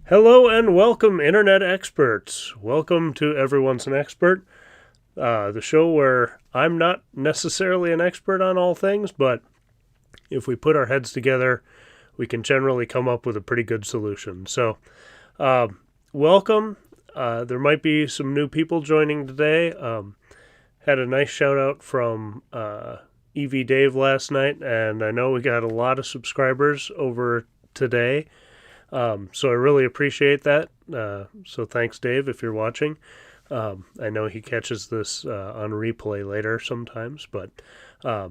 Hello and welcome, Internet experts. Welcome to Everyone's an Expert, the show where I'm not necessarily an expert on all things, but if we put our heads together, we can generally come up with a pretty good solution. So, welcome. There might be some new people joining today. Had a nice shout out from EV Dave last night, and I know we got a lot of subscribers over today. So I really appreciate that. So thanks, Dave, if you're watching. I know he catches this on replay later sometimes, but that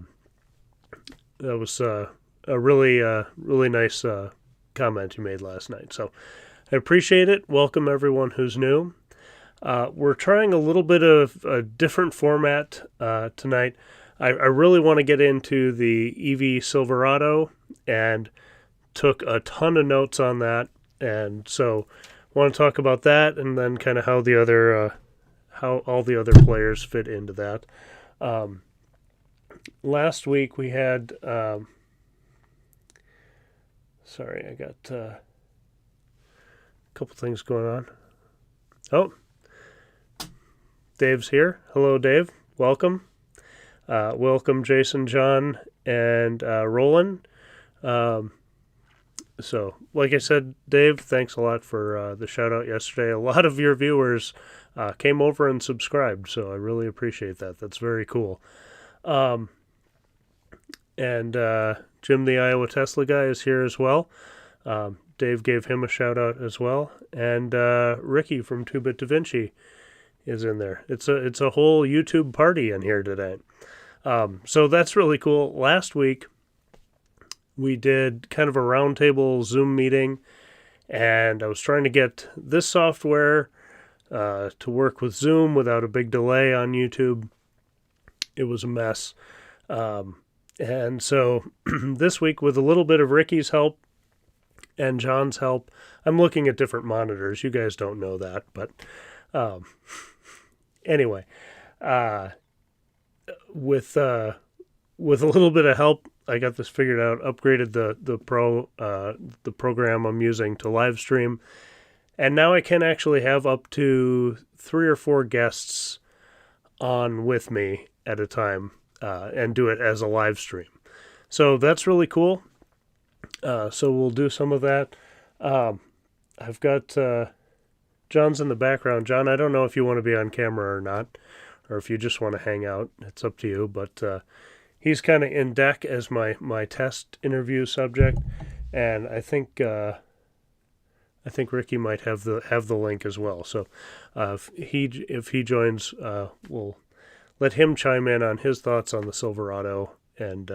was a really nice comment you made last night. So I appreciate it. Welcome everyone who's new. We're trying a little bit of a different format tonight. I really want to get into the EV Silverado and took a ton of notes on that, and so want to talk about that and then kind of how all the other players fit into that. Last week we had sorry, I got a couple things going on. Oh, Dave's here. Hello, Dave. Welcome. Welcome, Jason, John, and Roland. So, like I said, Dave, thanks a lot for the shout out yesterday. A lot of your viewers came over and subscribed, so I really appreciate that. That's very cool. And Jim, the Iowa Tesla guy, is here as well. Dave gave him a shout out as well, and Ricky from 2-Bit Da Vinci is in there. It's a whole YouTube party in here today. So that's really cool. Last week we did kind of a roundtable Zoom meeting, and I was trying to get this software to work with Zoom without a big delay on YouTube. It was a mess. And so this week, with a little bit of Ricky's help and John's help, I'm looking at different monitors. You guys don't know that, but anyway, with a little bit of help, I got this figured out, upgraded the program I'm using to live stream, and now I can actually have up to 3 or 4 guests on with me at a time and do it as a live stream. So that's really cool. So we'll do some of that. I've got John's in the background. John, I don't know if you want to be on camera or not, or if you just want to hang out. It's up to you, but he's kind of in deck as my test interview subject, and I think Ricky might have the link as well. So if he joins, we'll let him chime in on his thoughts on the Silverado and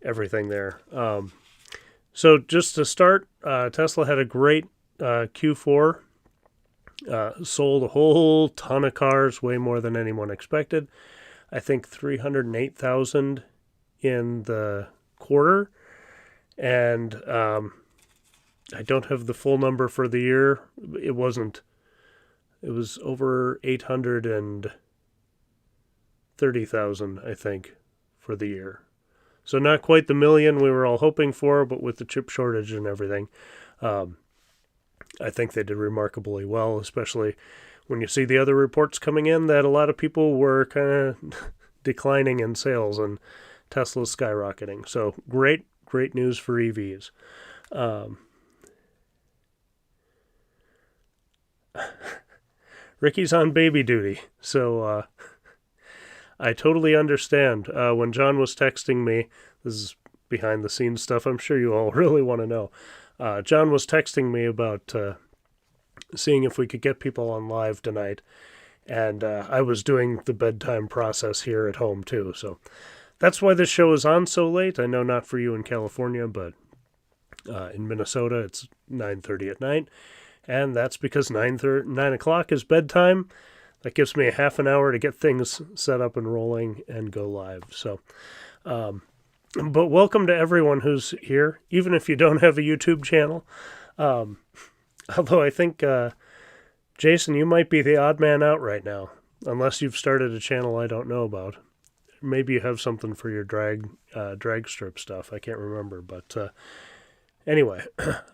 everything there. So just to start, Tesla had a great Q4. Sold a whole ton of cars, way more than anyone expected. I think 308,000 in the quarter, and I don't have the full number for the year. It was over 830,000, I think, for the year. So not quite the million we were all hoping for, but with the chip shortage and everything, I think they did remarkably well, especially when you see the other reports coming in that a lot of people were kind of declining in sales and Tesla's skyrocketing. So great news for EVs. Ricky's on baby duty, so I totally understand. When John was texting me, this is behind the scenes stuff I'm sure you all really want to know. John was texting me about seeing if we could get people on live tonight, and I was doing the bedtime process here at home too, so that's why this show is on so late. I know not for you in California, but in Minnesota it's 9:30 at night, and that's because 9 o'clock is bedtime. That gives me a half an hour to get things set up and rolling and go live. So but welcome to everyone who's here, even if you don't have a YouTube channel. Although I think, Jason, you might be the odd man out right now, unless you've started a channel I don't know about. Maybe you have something for your drag strip stuff. I can't remember, but Anyway,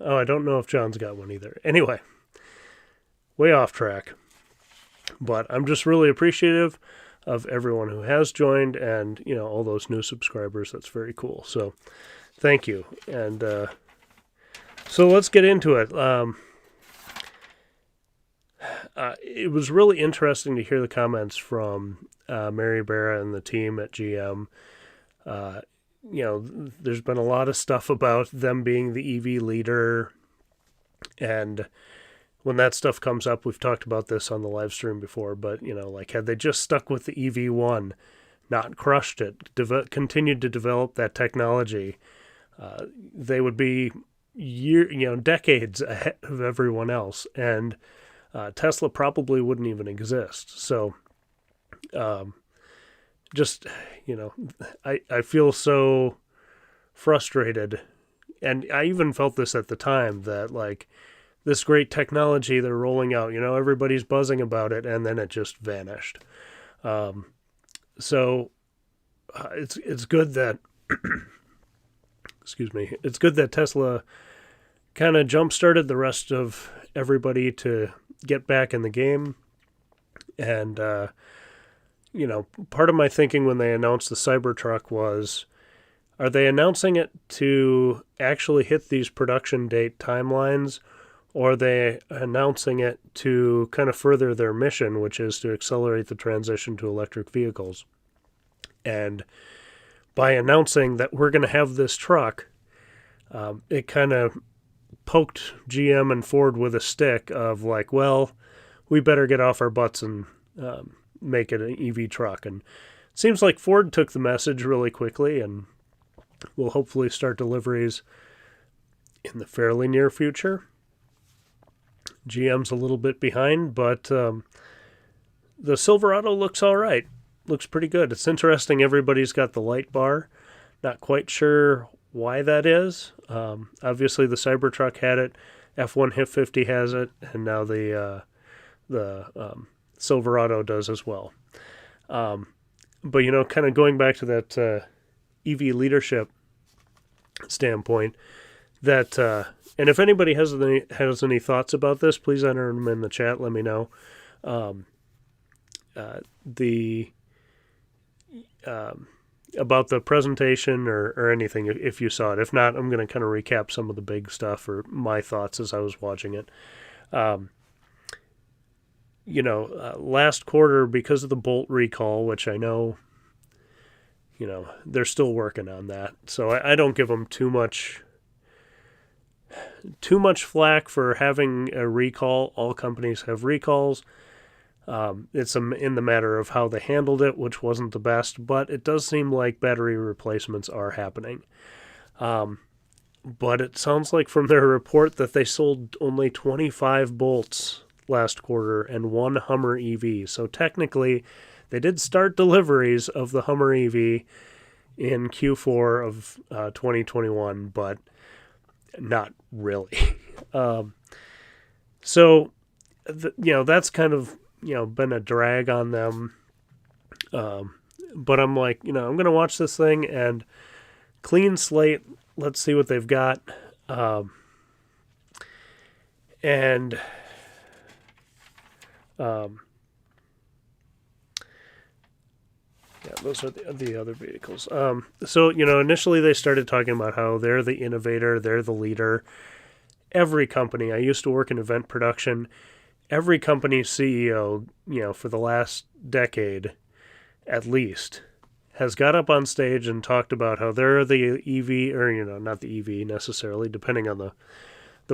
oh, I don't know if John's got one either. Anyway, way off track. But I'm just really appreciative of everyone who has joined and, all those new subscribers. That's very cool. So thank you. And so let's get into it. It was really interesting to hear the comments from Mary Barra and the team at GM. There's been a lot of stuff about them being the EV leader. And when that stuff comes up, we've talked about this on the live stream before, but, had they just stuck with the EV1, not crushed it, continued to develop that technology, they would be decades ahead of everyone else. And Tesla probably wouldn't even exist. So, I feel so frustrated. And I even felt this at the time that, this great technology they're rolling out, everybody's buzzing about it, and then it just vanished. So it's good that, excuse me, it's good that Tesla kind of jump-started the rest of everybody to get back in the game. And, part of my thinking when they announced the Cybertruck was, are they announcing it to actually hit these production date timelines, or are they announcing it to kind of further their mission, which is to accelerate the transition to electric vehicles? And by announcing that we're going to have this truck, it kind of poked GM and Ford with a stick of we better get off our butts and make it an EV truck. And it seems like Ford took the message really quickly and will hopefully start deliveries in the fairly near future. GM's a little bit behind, but the Silverado looks all right. Looks pretty good. It's interesting everybody's got the light bar. Not quite sure why that is. Obviously, the Cybertruck had it. F-150 has it, and now the Silverado does as well. But, kind of going back to that EV leadership standpoint, that and if anybody has any thoughts about this, please enter them in the chat. Let me know. About the presentation or anything, if you saw it. If not, I'm going to kind of recap some of the big stuff or my thoughts as I was watching it. Last quarter, because of the Bolt recall, which I know, they're still working on that. So I don't give them too much flack for having a recall. All companies have recalls. It's in the matter of how they handled it, which wasn't the best, but it does seem like battery replacements are happening. But it sounds like from their report that they sold only 25 Bolts last quarter and one Hummer EV. So technically, they did start deliveries of the Hummer EV in Q4 of 2021, but not really. That's kind of been a drag on them. But I'm like, I'm going to watch this thing and clean slate. Let's see what they've got. Those are the other vehicles. Initially they started talking about how they're the innovator, they're the leader. Every company, I used to work in event production, every company's CEO, for the last decade at least, has got up on stage and talked about how they're the EV, or, not the EV necessarily, depending on the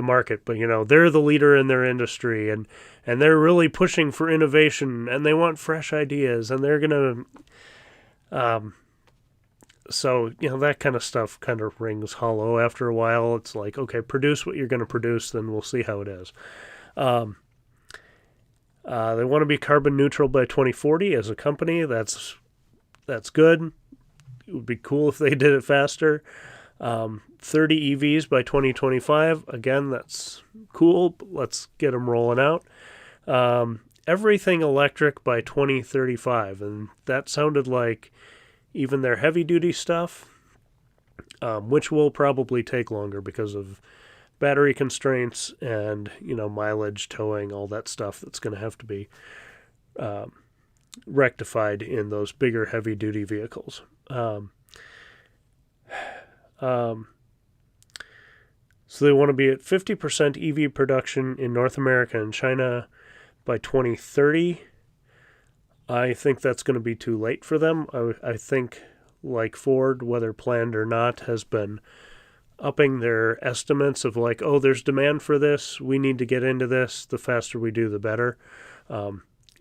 market, but, they're the leader in their industry, and they're really pushing for innovation, and they want fresh ideas, and they're going to... that kind of stuff kind of rings hollow after a while. It's like, okay, produce what you're going to produce, then we'll see how it is. They want to be carbon neutral by 2040 as a company. That's good. It would be cool if they did it faster. 30 EVs by 2025. Again, that's cool. But let's get them rolling out. Everything electric by 2035. And that sounded like even their heavy-duty stuff, which will probably take longer because of battery constraints and, mileage, towing, all that stuff that's going to have to be rectified in those bigger heavy-duty vehicles. So they want to be at 50% EV production in North America and China by 2030. I think that's going to be too late for them. I think, like Ford, whether planned or not, has been upping their estimates of like, oh, there's demand for this, we need to get into this, the faster we do, the better.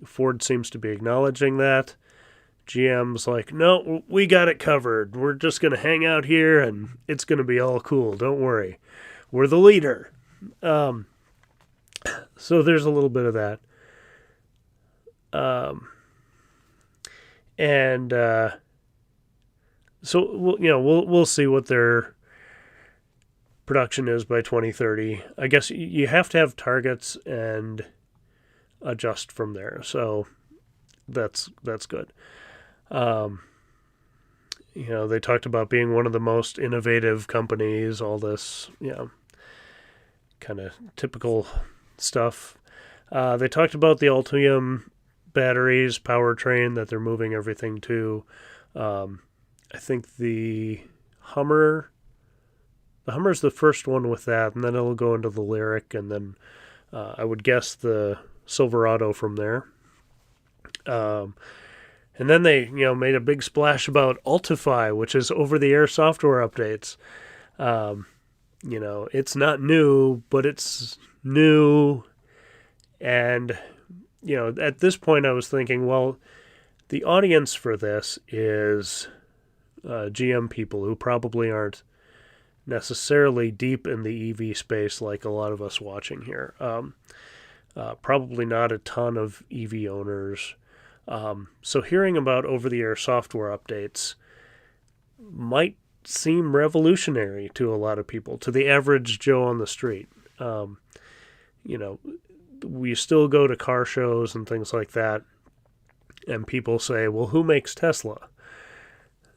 Ford seems to be acknowledging that. GM's like, no, we got it covered. We're just going to hang out here and it's going to be all cool. Don't worry. We're the leader. So there's a little bit of that. So we'll see what their production is by 2030. I guess you have to have targets and adjust from there. So that's good. They talked about being one of the most innovative companies, all this, kind of typical stuff. They talked about the Ultium batteries, powertrain that they're moving everything to. I think the Hummer's the first one with that, and then it'll go into the Lyric, and then I would guess the Silverado from there. And then they, made a big splash about Ultify, which is over-the-air software updates. It's not new, but it's new. And, at this point I was thinking, well, the audience for this is GM people who probably aren't necessarily deep in the EV space like a lot of us watching here. Probably not a ton of EV owners. So hearing about over-the-air software updates might seem revolutionary to a lot of people, to the average Joe on the street. We still go to car shows and things like that, and people say, well, who makes Tesla?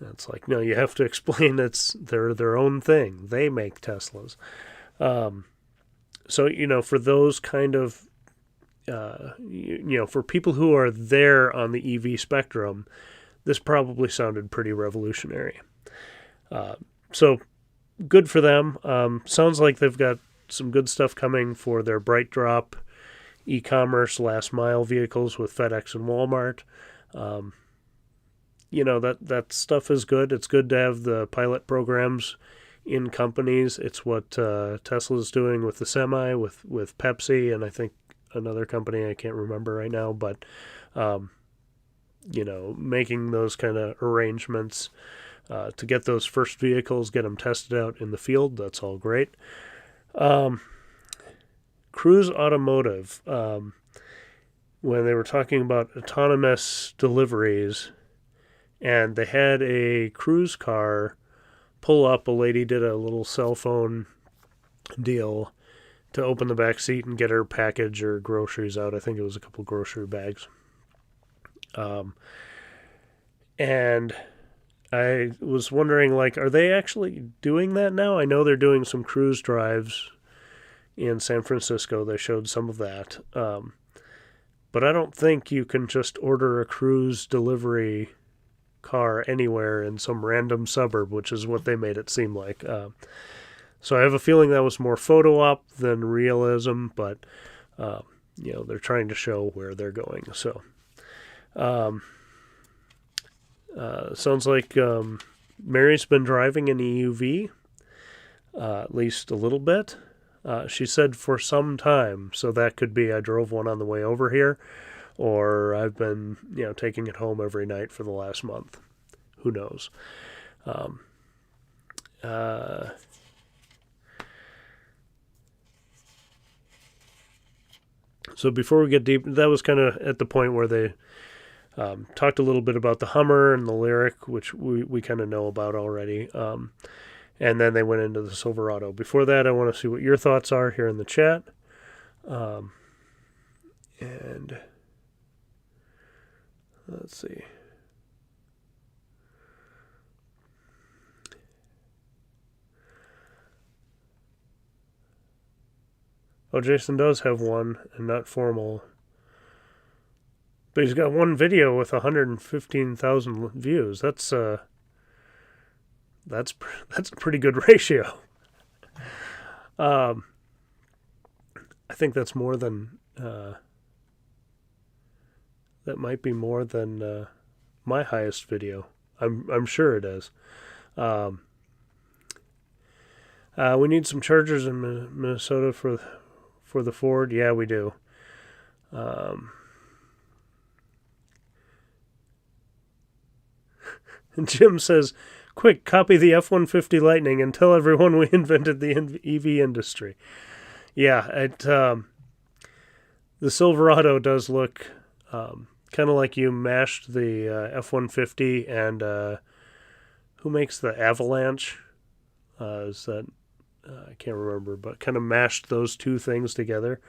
It's like, no, you have to explain they're their own thing. They make Teslas. So, for those kind of for people who are there on the EV spectrum, this probably sounded pretty revolutionary. So good for them. Sounds like they've got some good stuff coming for their Bright Drop e-commerce last mile vehicles with FedEx and Walmart. That stuff is good. It's good to have the pilot programs in companies. It's what Tesla's doing with the Semi, with Pepsi, and I think another company I can't remember right now, but making those kind of arrangements to get those first vehicles, get them tested out in the field, that's all great. Cruise Automotive, when they were talking about autonomous deliveries, and they had a cruise car pull up, a lady did a little cell phone deal to open the back seat and get her package or groceries out. I think it was a couple grocery bags. And I was wondering, are they actually doing that now? I know they're doing some cruise drives in San Francisco. They showed some of that. But I don't think you can just order a cruise delivery car anywhere in some random suburb, which is what they made it seem like. So I have a feeling that was more photo op than realism, but they're trying to show where they're going. So sounds like Mary's been driving an EUV, at least a little bit. She said for some time, so that could be I drove one on the way over here, or I've been taking it home every night for the last month. Who knows? So before we get deep, that was kind of at the point where they talked a little bit about the Hummer and the Lyric, which we kind of know about already. And then they went into the Silverado. Before that, I want to see what your thoughts are here in the chat. And let's see. Oh, Jason does have one, and not formal. But he's got one video with 115,000 views. That's a pretty good ratio. I think that's more than that might be more than my highest video. I'm sure it is. We need some chargers in Minnesota for the Ford. Yeah, we do. And Jim says, quick, copy the F-150 Lightning and tell everyone we invented the EV industry. Yeah, the Silverado does look kind of like you mashed the F-150 and who makes the Avalanche? Is that, I can't remember, but kind of mashed those two things together.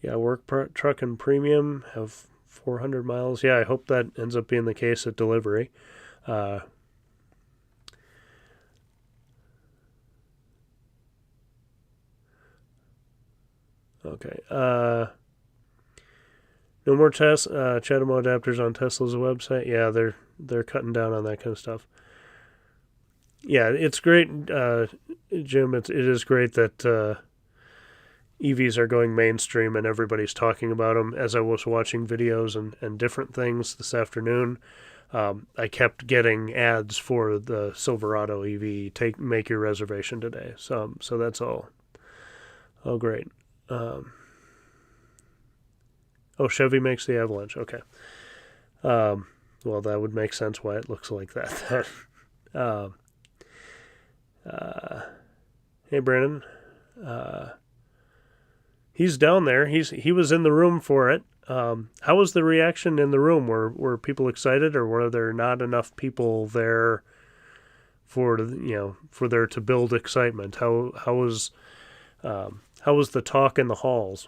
Yeah, work truck and premium have 400 miles. Yeah, I hope that ends up being the case at delivery. Okay. No more CHAdeMO adapters on Tesla's website. Yeah, they're cutting down on that kind of stuff. Yeah, it's great, Jim. It is great that EVs are going mainstream and everybody's talking about them. As I was watching videos and different things this afternoon, I kept getting ads for the Silverado EV. Make your reservation today. So that's all. Oh, great. Chevy makes the Avalanche. Okay. Well, that would make sense why it looks like that. Hey, Brandon. He's down there. He was in the room for it. How was the reaction in the room? Were people excited, or were there not enough people there for there to build excitement? How was the talk in the halls?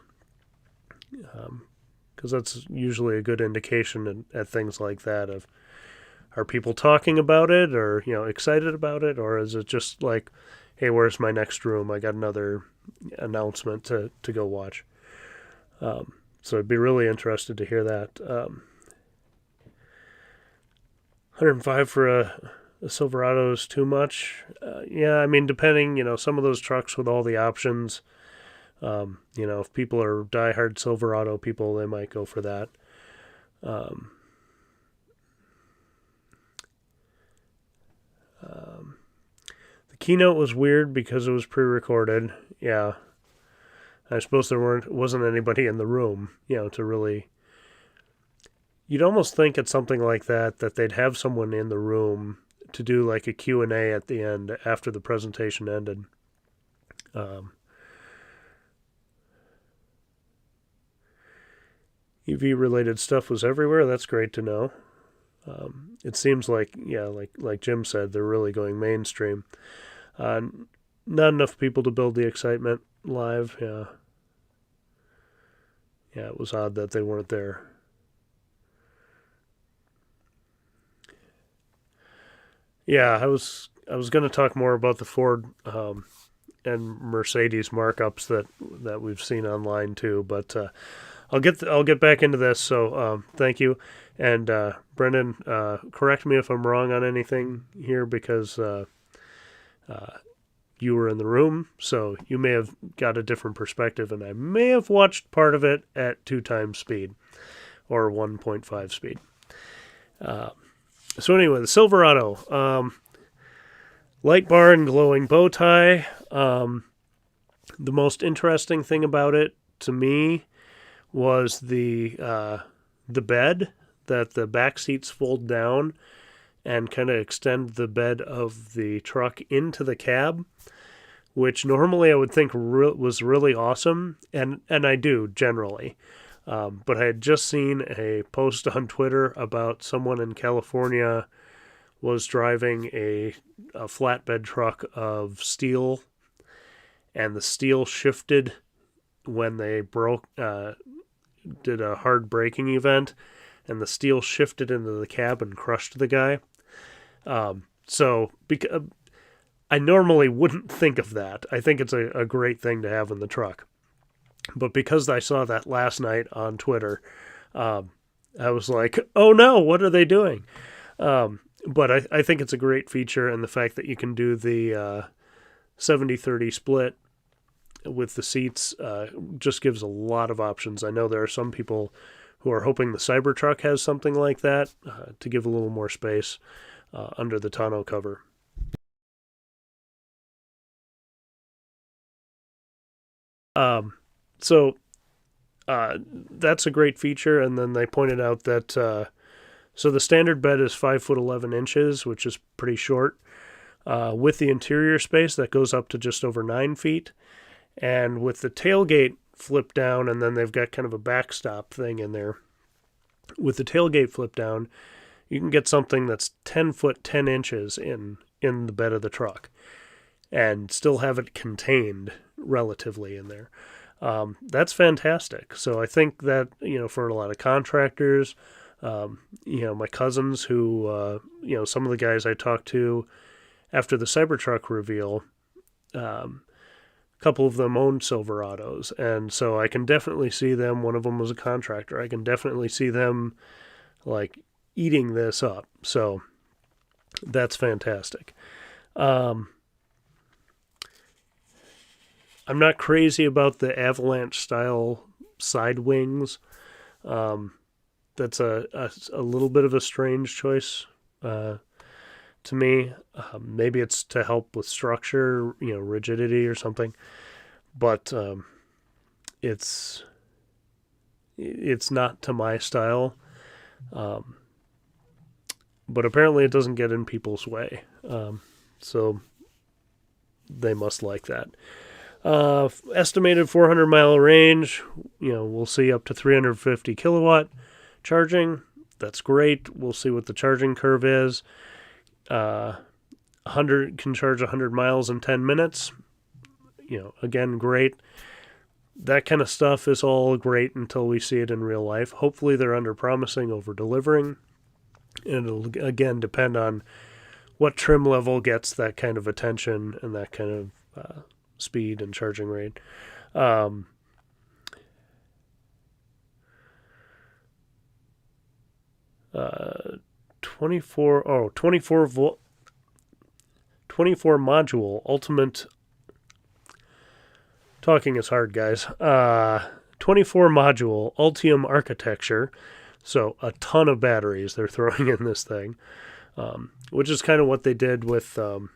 Because that's usually a good indication at things like that of, are people talking about it, or excited about it, or is it just like, hey, where's my next room? I got another announcement to go watch. So I'd be really interested to hear that. 105 for a Silverado is too much. Yeah, I mean, depending, some of those trucks with all the options, if people are diehard Silverado people, they might go for that. The keynote was weird because it was pre-recorded. Yeah, I suppose wasn't anybody in the room, to really. You'd almost think at something like that they'd have someone in the room to do like a Q&A at the end after the presentation ended. EV-related stuff was everywhere. That's great to know. It seems like, like Jim said, they're really going mainstream. Not enough people to build the excitement live. Yeah, it was odd that they weren't there. Yeah, I was going to talk more about the Ford and Mercedes markups that we've seen online too, but I'll get back into this. So thank you, and Brendan, correct me if I'm wrong on anything here, because you were in the room, so you may have got a different perspective, and I may have watched part of it at 2 times speed or 1.5 speed. So anyway, the Silverado, light bar and glowing bow tie. The most interesting thing about it to me was the bed, that the back seats fold down and kind of extend the bed of the truck into the cab, which normally I would think was really awesome, and I do generally. But I had just seen a post on Twitter about someone in California was driving a flatbed truck of steel, and the steel shifted when they did a hard braking event, and the steel shifted into the cab and crushed the guy. So I normally wouldn't think of that. I think it's a great thing to have in the truck. But because I saw that last night on Twitter, I was like, oh no, what are they doing? But I think it's a great feature, and the fact that you can do the 70-30 split with the seats just gives a lot of options. I know there are some people who are hoping the Cybertruck has something like that to give a little more space under the tonneau cover. So that's a great feature, and then they pointed out that so the standard bed is 5'11", which is pretty short. With the interior space, that goes up to just over 9 feet. And with the tailgate flipped down, and then they've got kind of a backstop thing in there. With the tailgate flipped down, you can get something that's 10 foot 10 inches in the bed of the truck and still have it contained relatively in there. That's fantastic. So I think that, for a lot of contractors, my cousins who, some of the guys I talked to after the Cybertruck reveal, a couple of them owned Silverados. And so I can definitely see them. One of them was a contractor. I can definitely see them like eating this up. So that's fantastic. I'm not crazy about the avalanche style side wings. That's a little bit of a strange choice to me. Maybe it's to help with structure, rigidity or something. But it's not to my style. But apparently it doesn't get in people's way. So they must like that. Estimated 400-mile range. We'll see up to 350 kilowatt charging. That's great. We'll see what the charging curve is. 100 can charge 100 miles in 10 minutes. Again, great. That kind of stuff is all great until we see it in real life. Hopefully they're under-promising, over-delivering. And it'll, again, depend on what trim level gets that kind of attention and that kind of speed and charging rate. 24 module ultimate. Talking is hard, guys. 24 module Ultium architecture. So a ton of batteries they're throwing in this thing, which is kind of what they did with the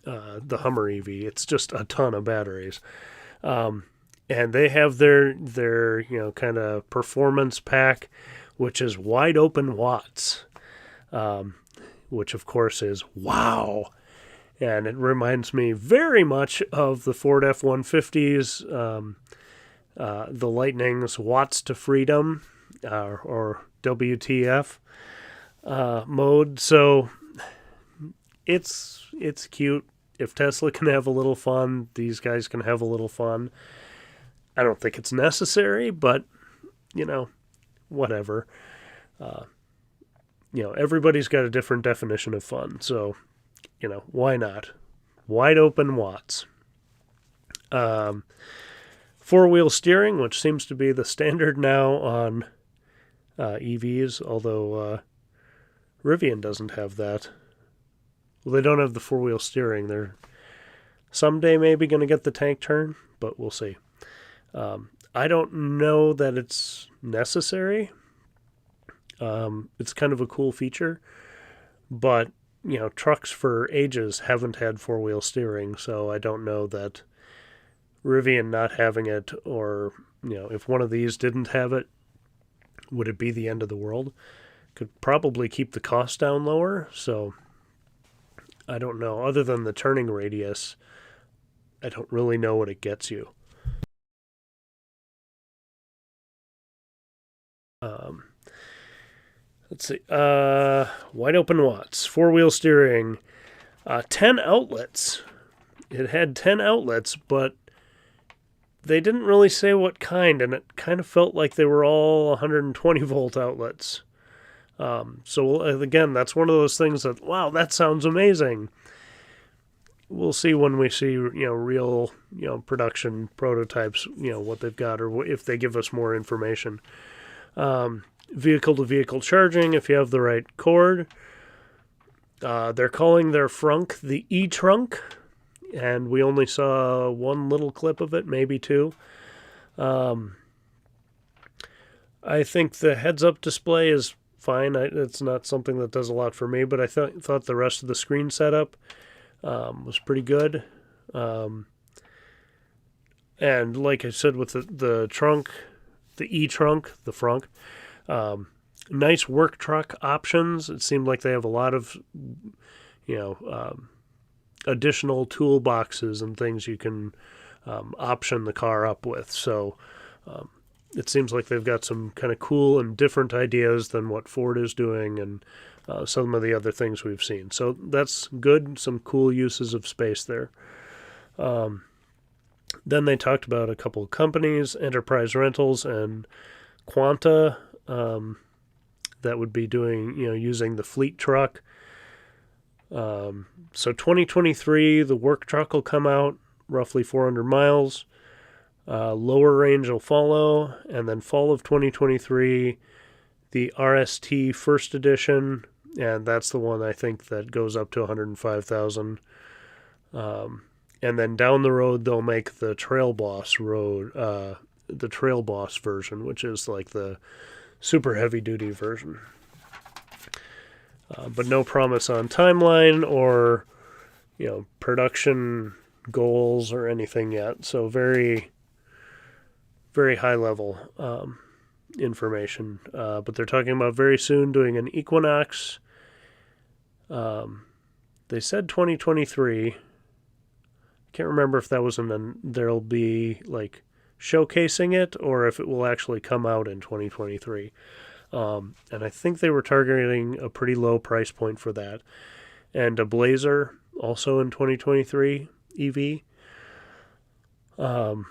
Hummer EV. It's just a ton of batteries. And they have their kind of performance pack, which is wide open watts, which of course is wow. And it reminds me very much of the Ford F-150s, the Lightning's watts to freedom, or WTF mode. So it's cute. If Tesla can have a little fun, these guys can have a little fun. I don't think it's necessary, but whatever. Everybody's got a different definition of fun, so why not? Wide open watts. Four-wheel steering, which seems to be the standard now on EVs, although Rivian doesn't have that. Well, they don't have the four-wheel steering. They're someday maybe going to get the tank turn, but we'll see. I don't know that it's necessary. It's kind of a cool feature, but trucks for ages haven't had four-wheel steering, so I don't know that Rivian not having it, or if one of these didn't have it, would it be the end of the world? Could probably keep the cost down lower, so I don't know. Other than the turning radius, I don't really know what it gets you. Let's see. Wide open watts, four-wheel steering, 10 outlets. It had 10 outlets, but they didn't really say what kind, and it kind of felt like they were all 120-volt outlets. So, again, that's one of those things that, wow, that sounds amazing. we'll see when we see, real, production prototypes, what they've got, or if they give us more information. Vehicle-to-vehicle charging, if you have the right cord. They're calling their frunk the e-trunk, and we only saw one little clip of it, maybe two. I think the heads-up display is fine. It's not something that does a lot for me, but I thought the rest of the screen setup was pretty good. And like I said, with the trunk, the e-trunk, the frunk, nice work truck options. It seemed like they have a lot of, additional toolboxes and things you can option the car up with. So it seems like they've got some kind of cool and different ideas than what Ford is doing and some of the other things we've seen. So that's good. Some cool uses of space there. Then they talked about a couple of companies, Enterprise Rentals and Quanta, that would be doing, using the fleet truck. So 2023, the work truck will come out, roughly 400 miles. Lower range will follow, and then fall of 2023, the RST First Edition, and that's the one I think that goes up to 105,000. And then down the road, they'll make the Trail Boss version, which is like the super heavy-duty version. But no promise on timeline or, production goals or anything yet. So very, very high-level information. But they're talking about very soon doing an Equinox. They said 2023. Can't remember if that was there'll be like showcasing it or if it will actually come out in 2023. And I think they were targeting a pretty low price point for that. And a Blazer also in 2023 EV. And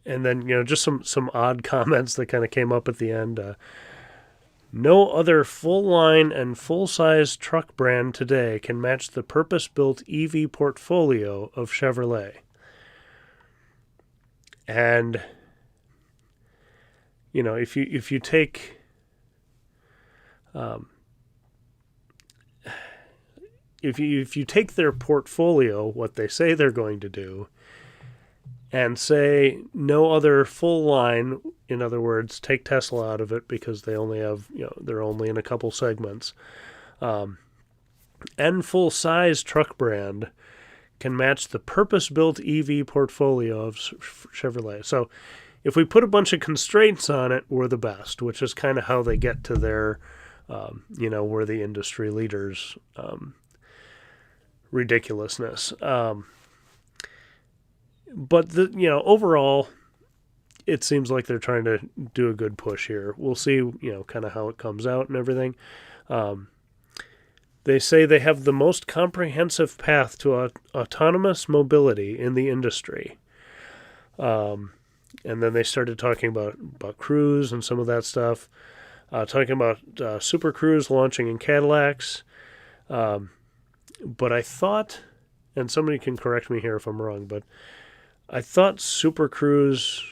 then, just some odd comments that kind of came up at the end. No other full-line and full-size truck brand today can match the purpose-built EV portfolio of Chevrolet. And, if you take if you take their portfolio, what they say they're going to do, and say no other full line, in other words, take Tesla out of it because they only have, they're only in a couple segments, and full-size truck brand can match the purpose-built EV portfolio of Chevrolet. So if we put a bunch of constraints on it, we're the best, which is kind of how they get to their, we're the industry leaders ridiculousness. But overall, it seems like they're trying to do a good push here. We'll see, kind of how it comes out and everything. They say they have the most comprehensive path to autonomous mobility in the industry. And then they started talking about Cruise and some of that stuff. Talking about Super Cruise launching in Cadillacs. But I thought, and somebody can correct me here if I'm wrong, but I thought Super Cruise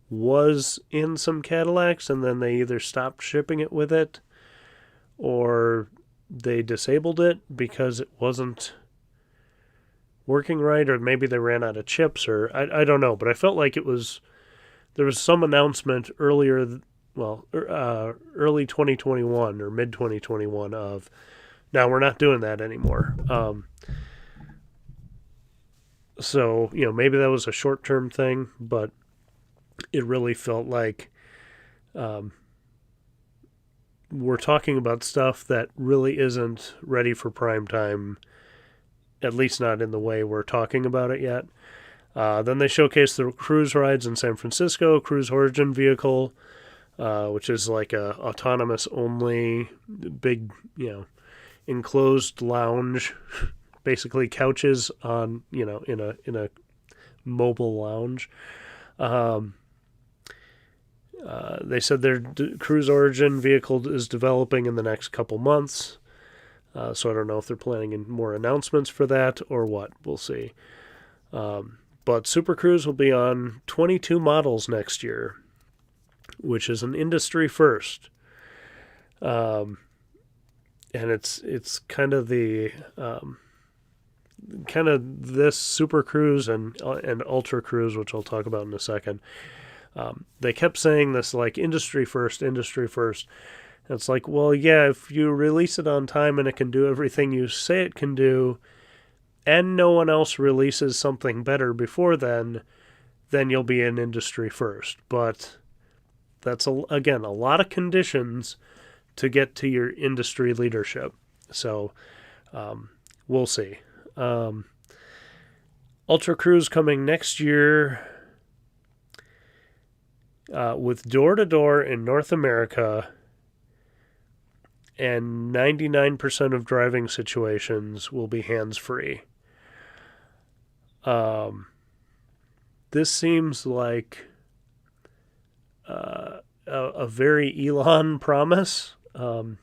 was in some Cadillacs and then they either stopped shipping it with it or they disabled it because it wasn't working right, or maybe they ran out of chips, or I don't know. But I felt like there was some announcement earlier, early 2021 or mid 2021 of, now we're not doing that anymore. So, maybe that was a short-term thing, but it really felt like we're talking about stuff that really isn't ready for prime time, at least not in the way we're talking about it yet. Then they showcased the Cruise rides in San Francisco, Cruise Origin vehicle, which is like a autonomous-only, big, enclosed lounge, basically couches on, in a mobile lounge. They said their Cruise Origin vehicle is developing in the next couple months. So I don't know if they're planning in more announcements for that or what. We'll see. But Super Cruise will be on 22 models next year, which is an industry first. And it's kind of the this Super Cruise and Ultra Cruise, which I'll talk about in a second. They kept saying this like industry first, industry first. And it's like, well, yeah, if you release it on time and it can do everything you say it can do, and no one else releases something better before then you'll be an industry first. But that's, again, a lot of conditions to get to your industry leadership. So we'll see. Ultra Cruise coming next year with door-to-door in North America, and 99% of driving situations will be hands-free. This seems like a very Elon promise, a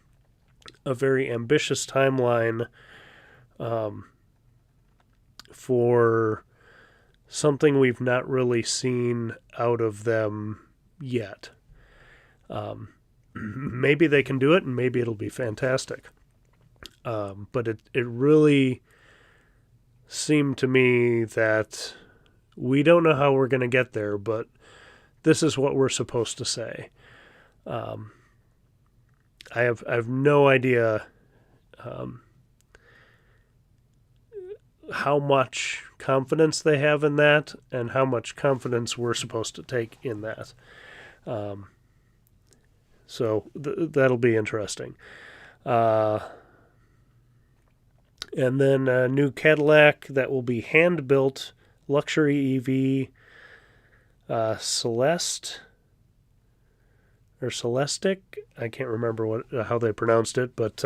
very ambitious timeline for something we've not really seen out of them yet. Maybe they can do it, and maybe it'll be fantastic. But it really seemed to me that we don't know how we're going to get there, but this is what we're supposed to say. I have no idea how much confidence they have in that, and how much confidence we're supposed to take in that. So that'll be interesting. And then a new Cadillac that will be hand-built luxury EV, Celeste or Celestic. I can't remember how they pronounced it, but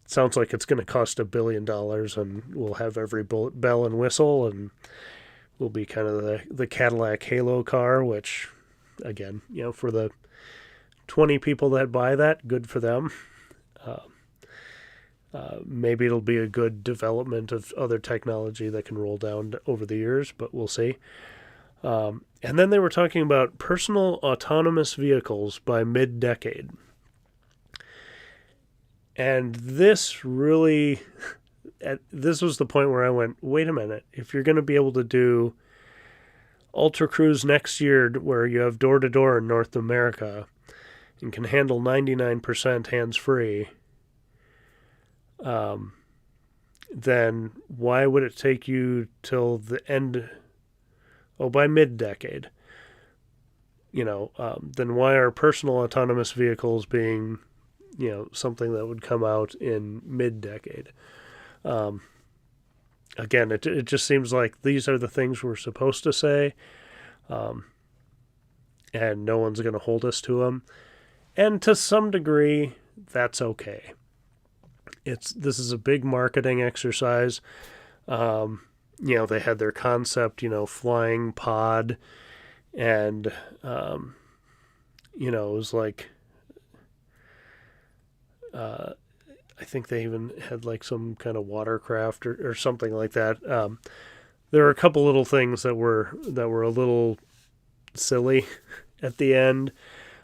sounds like it's going to cost $1 billion, and we'll have every bell and whistle, and will be kind of the Cadillac Halo car, which, again, for the 20 people that buy that, good for them. Maybe it'll be a good development of other technology that can roll down over the years, but we'll see. And then they were talking about personal autonomous vehicles by mid-decade. And this really, this was the point where I went, wait a minute, if you're going to be able to do Ultra Cruise next year where you have door-to-door in North America and can handle 99% hands-free, then why would it take you till the end, by mid-decade? Then why are personal autonomous vehicles being, something that would come out in mid-decade? Again, it just seems like these are the things we're supposed to say, and no one's going to hold us to them. And to some degree, that's okay. This is a big marketing exercise. They had their concept, flying pod, and it was like, I think they even had like some kind of watercraft or something like that. There were a couple little things that were a little silly at the end.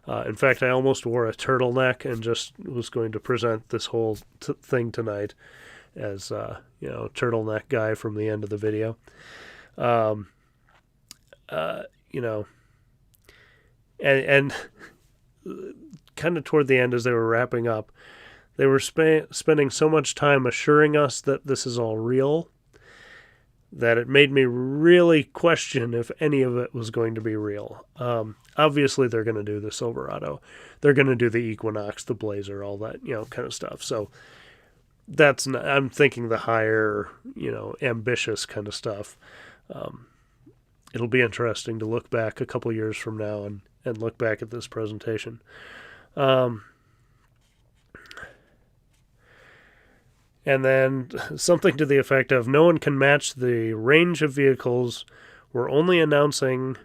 In fact, I almost wore a turtleneck and just was going to present this whole thing tonight as, turtleneck guy from the end of the video. And kind of toward the end as they were wrapping up, they were spending so much time assuring us that this is all real that it made me really question if any of it was going to be real. Obviously, they're going to do the Silverado. They're going to do the Equinox, the Blazer, all that, kind of stuff. So I'm thinking the higher, ambitious kind of stuff. It'll be interesting to look back a couple years from now and look back at this presentation. And then something to the effect of, no one can match the range of vehicles. We're only announcing,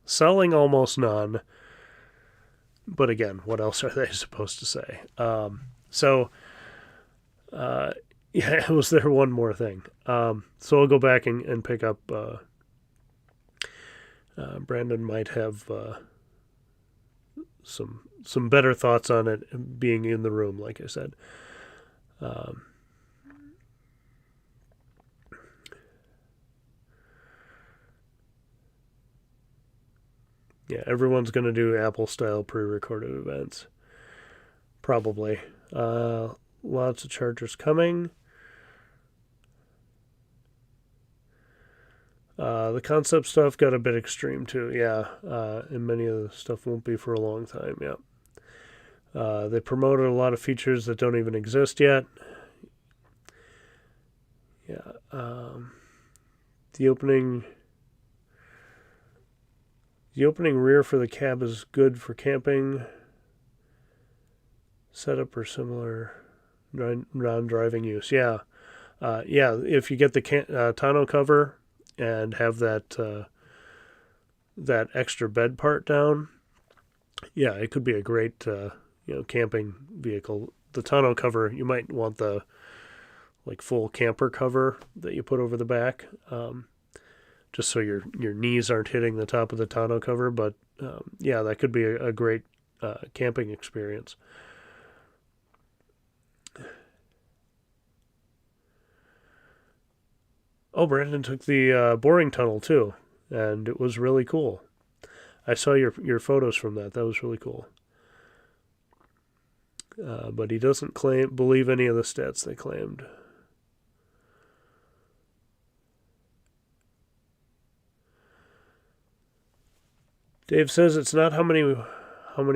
selling almost none. But again, what else are they supposed to say? So, yeah, was there one more thing? So I'll go back and pick up. Brandon might have some better thoughts on it being in the room, like I said. Yeah, everyone's going to do Apple-style pre-recorded events. Probably. Lots of chargers coming. The concept stuff got a bit extreme too, yeah. And many of the stuff won't be for a long time, yeah. They promoted a lot of features that don't even exist yet. Yeah. The opening rear for the cab is good for camping, setup or similar non-driving use. Yeah. Yeah, if you get the tonneau cover and have that extra bed part down, yeah, it could be a great camping vehicle. The tonneau cover, you might want the full camper cover that you put over the back, just so your knees aren't hitting the top of the tonneau cover. But yeah, that could be a great camping experience. Oh, Brandon took the boring tunnel too, and it was really cool. I saw your photos from that. That was really cool. But he doesn't believe any of the stats they claimed. Dave says it's not how many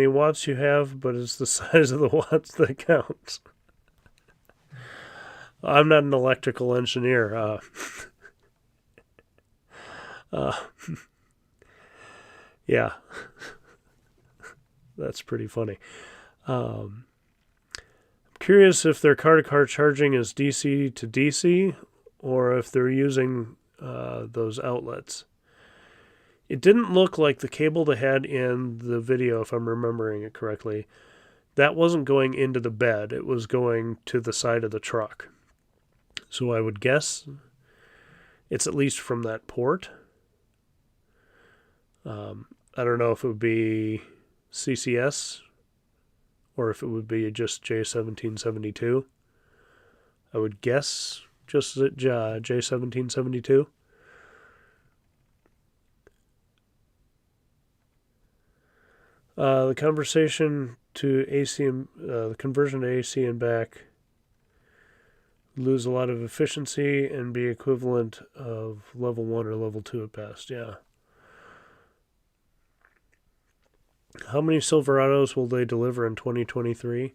watts you have, but it's the size of the watts that counts. I'm not an electrical engineer. Yeah, that's pretty funny. I'm curious if their car-to-car charging is DC to DC or if they're using those outlets. It didn't look like the cable they had in the video, if I'm remembering it correctly. That wasn't going into the bed. It was going to the side of the truck. So I would guess it's at least from that port. I don't know if it would be CCS or if it would be just J1772. I would guess just J1772. The conversion to AC and the conversion to AC and back lose a lot of efficiency and be equivalent of level 1 or level 2 at best. Yeah. How many Silverados will they deliver in 2023?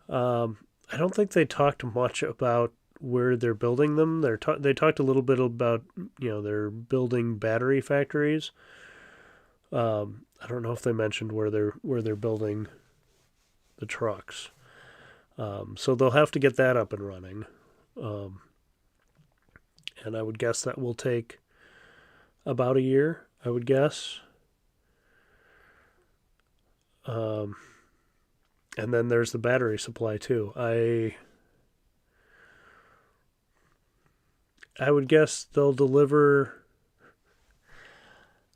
I don't think they talked much about where they're building them. They talked a little bit about they're building battery factories. I don't know if they mentioned where they're building the trucks. So they'll have to get that up and running. And I would guess that will take about a year, I would guess. And then there's the battery supply too. I would guess they'll deliver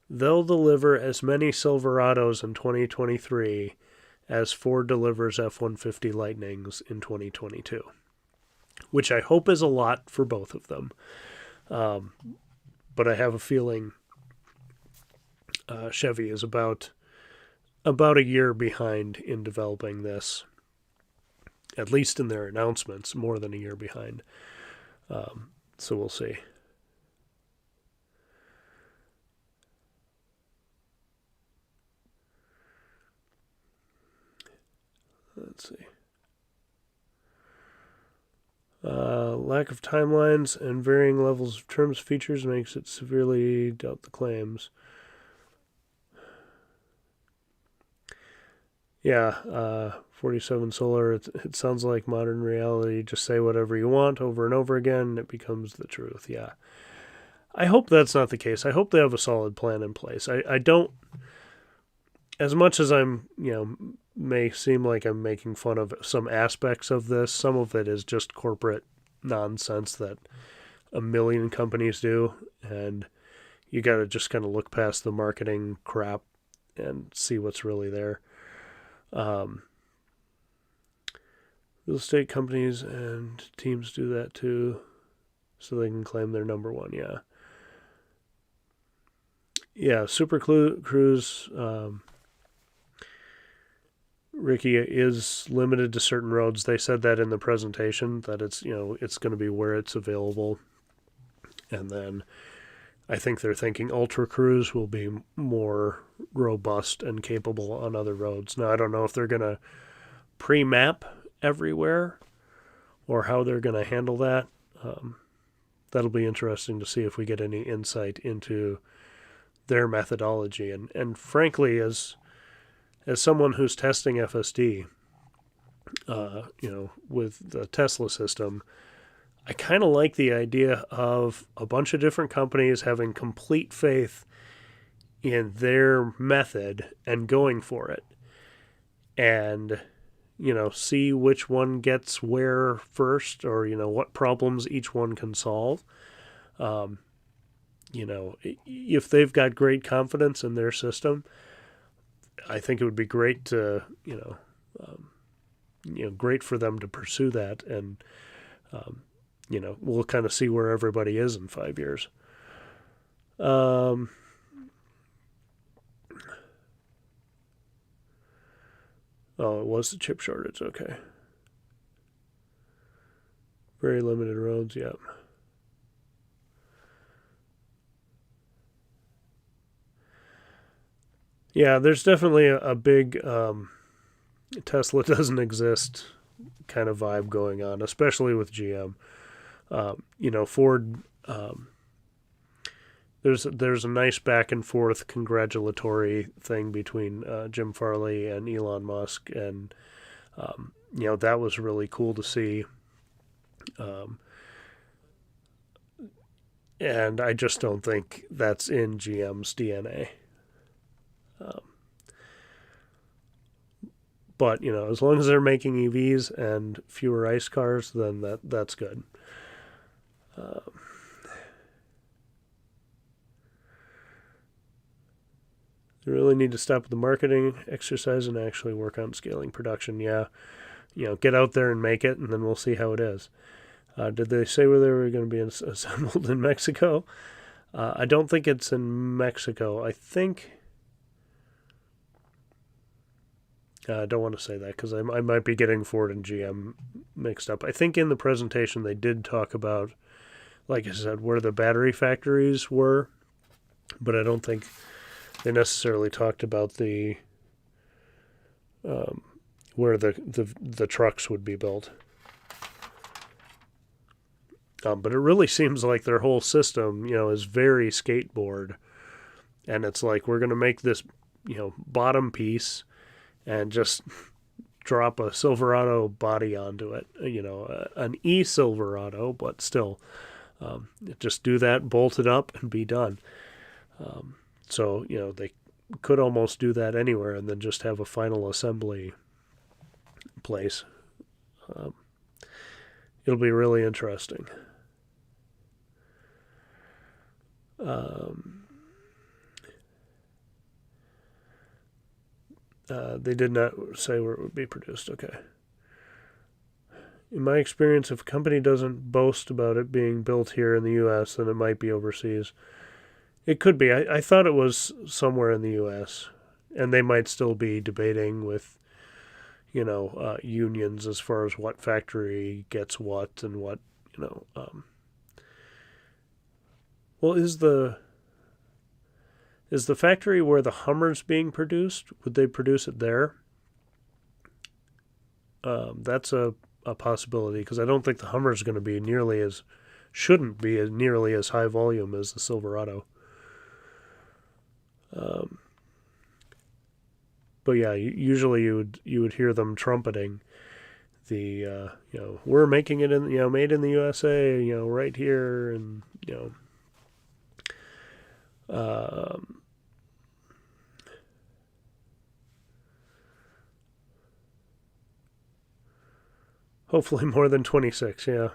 as many Silverados in 2023 as Ford delivers F-150 Lightnings in 2022, which I hope is a lot for both of them. But I have a feeling Chevy is about a year behind in developing this, at least in their announcements, more than a year behind. So we'll see. Let's see. Lack of timelines and varying levels of terms features makes it severely doubt the claims. Yeah, 47 Solar, it sounds like modern reality. Just say whatever you want over and over again, and it becomes the truth. Yeah. I hope that's not the case. I hope they have a solid plan in place. I don't as much as I'm, may seem like I'm making fun of some aspects of this, some of it is just corporate nonsense that a million companies do, and you got to just kind of look past the marketing crap and see what's really there. Real estate companies and teams do that too, so they can claim they're number one. Yeah. Yeah, Super Cruise, Ricky, is limited to certain roads. They said that in the presentation, that it's, it's going to be where it's available. And then I think they're thinking Ultra Cruise will be more robust and capable on other roads. Now, I don't know if they're going to pre-map everywhere or how they're going to handle that. That'll be interesting to see if we get any insight into their methodology. And frankly, as someone who's testing FSD, with the Tesla system, I kind of like the idea of a bunch of different companies having complete faith in their method and going for it. And, see which one gets where first, or, what problems each one can solve. If they've got great confidence in their system, I think it would be great to, great for them to pursue that. And, we'll kind of see where everybody is in 5 years. Oh, it was the chip shortage. Okay. Very limited roads. Yeah. Yeah, there's definitely a big Tesla doesn't exist kind of vibe going on, especially with GM. Ford. There's a nice back and forth congratulatory thing between Jim Farley and Elon Musk, and that was really cool to see. And I just don't think that's in GM's DNA. But as long as they're making EVs and fewer ICE cars, then that's good. They really need to stop the marketing exercise and actually work on scaling production. Yeah, get out there and make it, and then we'll see how it is. Did they say where they were going to be assembled in Mexico? I don't think it's in Mexico. I think. I don't want to say that because I might be getting Ford and GM mixed up. I think in the presentation they did talk about, like I said, where the battery factories were, but I don't think they necessarily talked about the where the trucks would be built. But it really seems like their whole system, is very skateboard, and it's like we're going to make this, bottom piece and just drop a Silverado body onto it, an e-Silverado, but still, just do that, bolt it up, and be done. So, they could almost do that anywhere and then just have a final assembly place. It'll be really interesting. They did not say where it would be produced. Okay. In my experience, if a company doesn't boast about it being built here in the U.S., then it might be overseas. It could be. I thought it was somewhere in the U.S., and they might still be debating with, unions as far as what factory gets what and what, Well, is the factory where the Hummer's being produced? Would they produce it there? That's a possibility because I don't think the Hummer's going to be shouldn't be nearly as high volume as the Silverado. But yeah, usually you would hear them trumpeting the we're making it in made in the USA, right here, and Hopefully more than 26, yeah.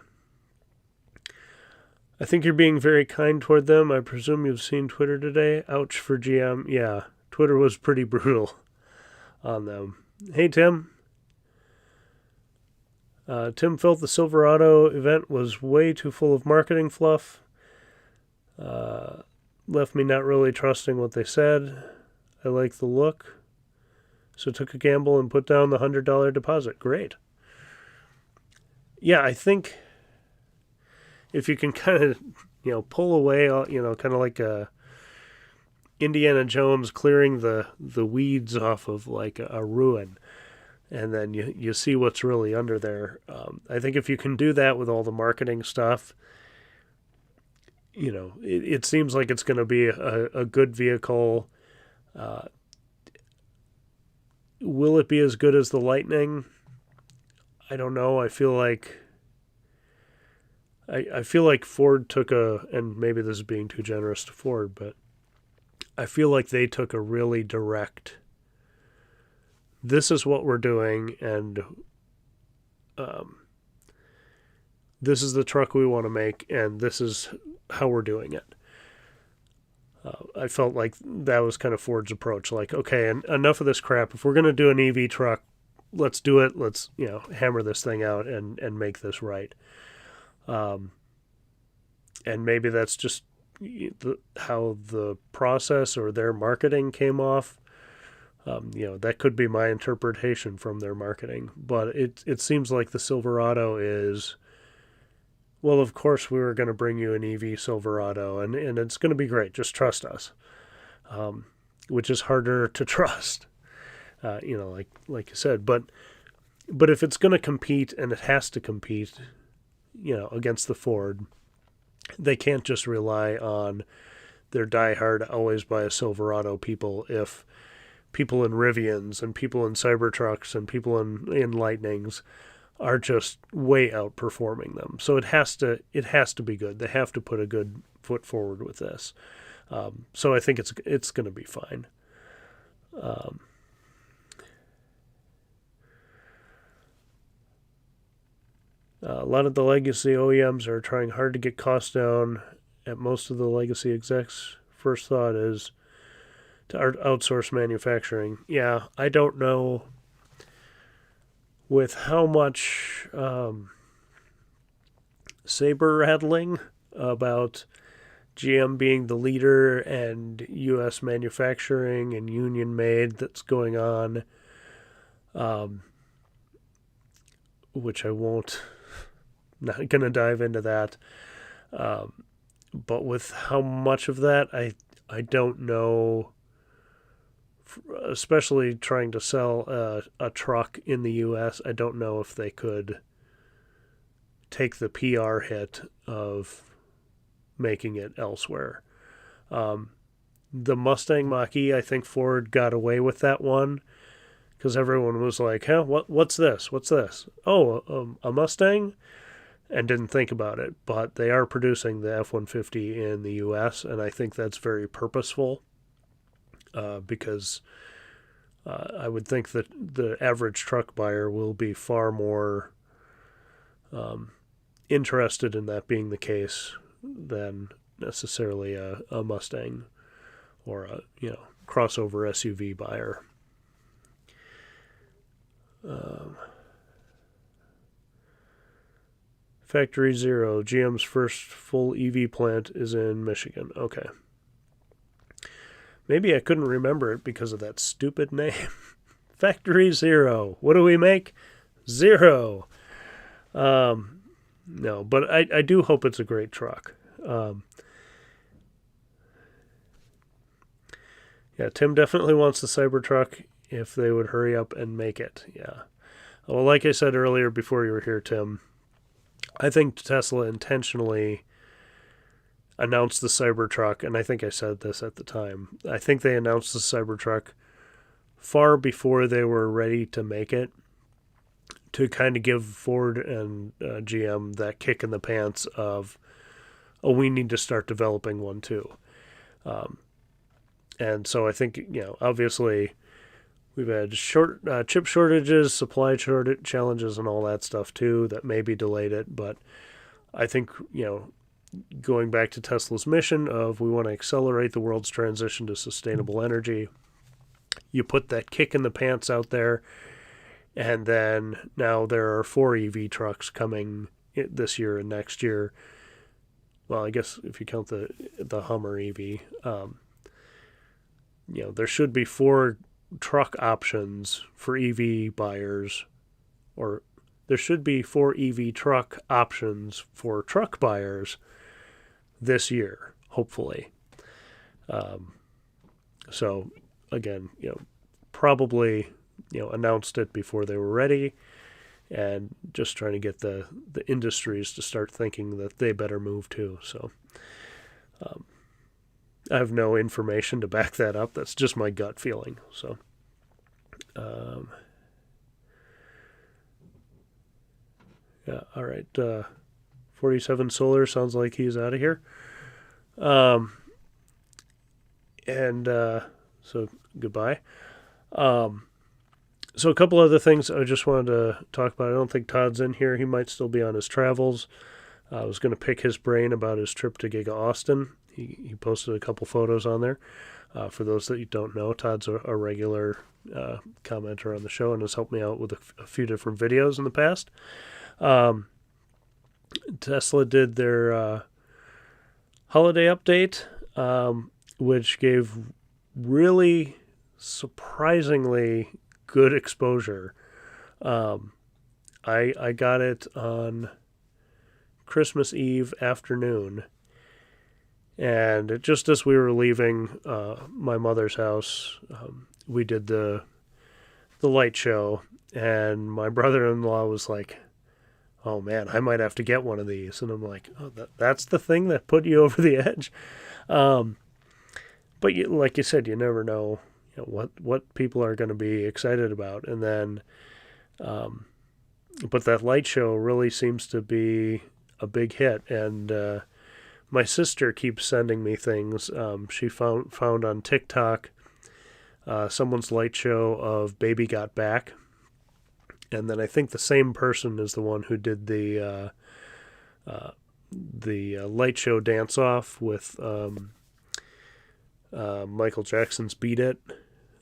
I think you're being very kind toward them. I presume you've seen Twitter today. Ouch for GM. Yeah, Twitter was pretty brutal on them. Hey, Tim. Tim felt the Silverado event was way too full of marketing fluff. Left me not really trusting what they said. I like the look, so took a gamble and put down the $100 deposit. Great. Yeah, I think if you can kind of, pull away, kind of like Indiana Jones clearing the weeds off of like a ruin, and then you see what's really under there. I think if you can do that with all the marketing stuff, it seems like it's going to be a good vehicle. Will it be as good as the Lightning? I don't know. I feel like Ford took and maybe this is being too generous to Ford, but I feel like they took a really direct, this is what we're doing, and this is the truck we want to make, and this is how we're doing it. I felt like that was kind of Ford's approach. Like, okay, enough of this crap. If we're going to do an EV truck, let's do it. Let's, hammer this thing out and make this right. And maybe that's just how the process or their marketing came off. That could be my interpretation from their marketing. But it seems like the Silverado is, well, of course we were going to bring you an EV Silverado, and it's going to be great. Just trust us, which is harder to trust, like you said. But if it's going to compete, and it has to compete, against the Ford, they can't just rely on their diehard always buy a Silverado people if people in Rivians and people in Cybertrucks and people in Lightnings are just way outperforming them. So it has to be good. They have to put a good foot forward with this. So I think it's going to be fine. A lot of the legacy OEMs are trying hard to get costs down. At most of the legacy execs, first thought is to outsource manufacturing. Yeah, I don't know with how much saber rattling about GM being the leader and U.S. manufacturing and union made that's going on, which I won't, not going to dive into that. But with how much of that, I don't know, especially trying to sell a truck in the U.S., I don't know if they could take the PR hit of making it elsewhere. The Mustang Mach-E, I think Ford got away with that one because everyone was like, huh, what's this? What's this? Oh, a Mustang? And didn't think about it. But they are producing the F-150 in the U.S., and I think that's very purposeful because I would think that the average truck buyer will be far more interested in that being the case than necessarily a Mustang or a crossover SUV buyer. Factory Zero, GM's first full EV plant is in Michigan. Okay. Maybe I couldn't remember it because of that stupid name. Factory Zero. What do we make? Zero. No, but I do hope it's a great truck. Yeah, Tim definitely wants the Cybertruck if they would hurry up and make it. Yeah. Well, like I said earlier before you were here, Tim, I think Tesla intentionally announced the Cybertruck, and I think I said this at the time. I think they announced the Cybertruck far before they were ready to make it, to kind of give Ford and GM that kick in the pants of, oh, we need to start developing one too. And so I think, obviously We've had chip shortages, supply shortage challenges, and all that stuff too that maybe delayed it. But I think, going back to Tesla's mission of we want to accelerate the world's transition to sustainable energy, you put that kick in the pants out there, and then now there are 4 EV trucks coming this year and next year. Well, I guess if you count the Hummer EV, there should be 4 truck options for EV buyers, or there should be 4 EV truck options for truck buyers this year, hopefully. So again, probably announced it before they were ready, and just trying to get the industries to start thinking that they better move too. So I have no information to back that up. That's just my gut feeling. So yeah, all right. 47 Solar sounds like he's out of here. So goodbye. So a couple other things I just wanted to talk about. I don't think Todd's in here. He might still be on his travels. I was going to pick his brain about his trip to Giga Austin. He posted a couple photos on there. For those that you don't know, Todd's a regular commenter on the show and has helped me out with a few different videos in the past. Tesla did their holiday update, which gave really surprisingly good exposure. I got it on Christmas Eve afternoon, and just as we were leaving my mother's house, we did the light show, and my brother-in-law was like, "Oh man, I might have to get one of these." And I'm like, "Oh, that's the thing that put you over the edge." But like you said, you never know, what people are going to be excited about. And then, but that light show really seems to be a big hit. And my sister keeps sending me things. She found on TikTok someone's light show of Baby Got Back. And then I think the same person is the one who did the light show dance off with Michael Jackson's Beat It,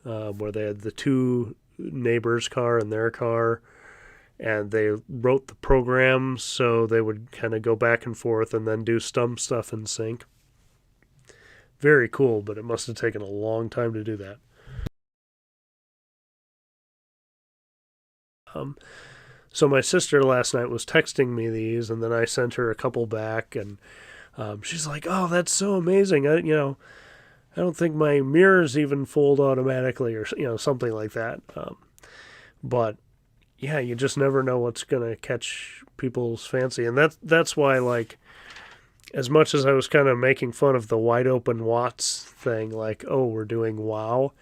where they had the 2 neighbors' car and their car, and they wrote the programs so they would kind of go back and forth and then do some stuff in sync. Very cool, but it must have taken a long time to do that. So my sister last night was texting me these, and then I sent her a couple back, and she's like, "Oh, that's so amazing! I don't think my mirrors even fold automatically," or something like that. But yeah, you just never know what's gonna catch people's fancy, and that's why, like, as much as I was kind of making fun of the wide open Watts thing, like, oh, we're doing wow.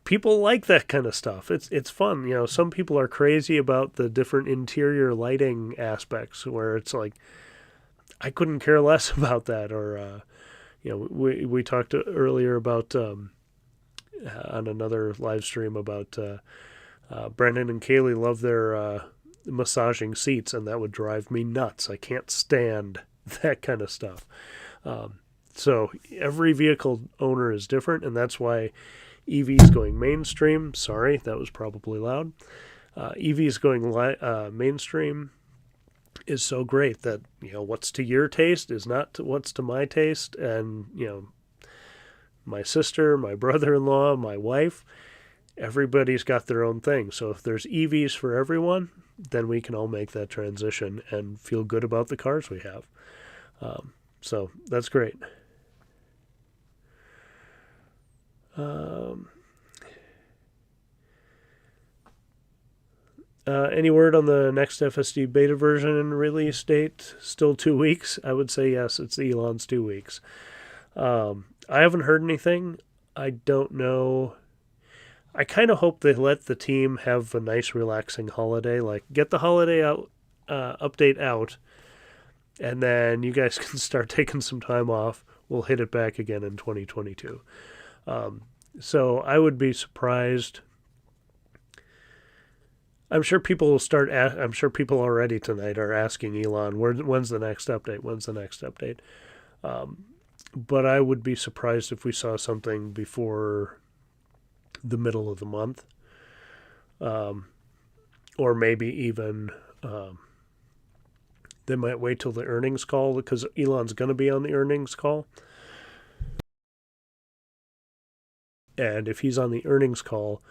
People like that kind of stuff. It's fun. Some people are crazy about the different interior lighting aspects, where it's like, I couldn't care less about that. Or, we talked earlier about on another live stream about Brendan and Kaylee love their massaging seats, and that would drive me nuts. I can't stand that kind of stuff. So every vehicle owner is different, and that's why EVs going mainstream. Sorry, that was probably loud. EVs going mainstream is so great that, what's to your taste is not what's to my taste. And, my sister, my brother-in-law, my wife, everybody's got their own thing. So if there's EVs for everyone, then we can all make that transition and feel good about the cars we have. So that's great. Any word on the next FSD beta version and release date? Still 2 weeks? I would say yes, it's Elon's 2 weeks. I haven't heard anything. I don't know. I kind of hope they let the team have a nice, relaxing holiday. Like, get the holiday update out, and then you guys can start taking some time off. We'll hit it back again in 2022. So I would be surprised. I'm sure people will start. I'm sure people already tonight are asking Elon, when's the next update? When's the next update? Um, but I would be surprised if we saw something before the middle of the month, um, or maybe even they might wait till the earnings call because Elon's going to be on the earnings call. And if he's on the earnings call,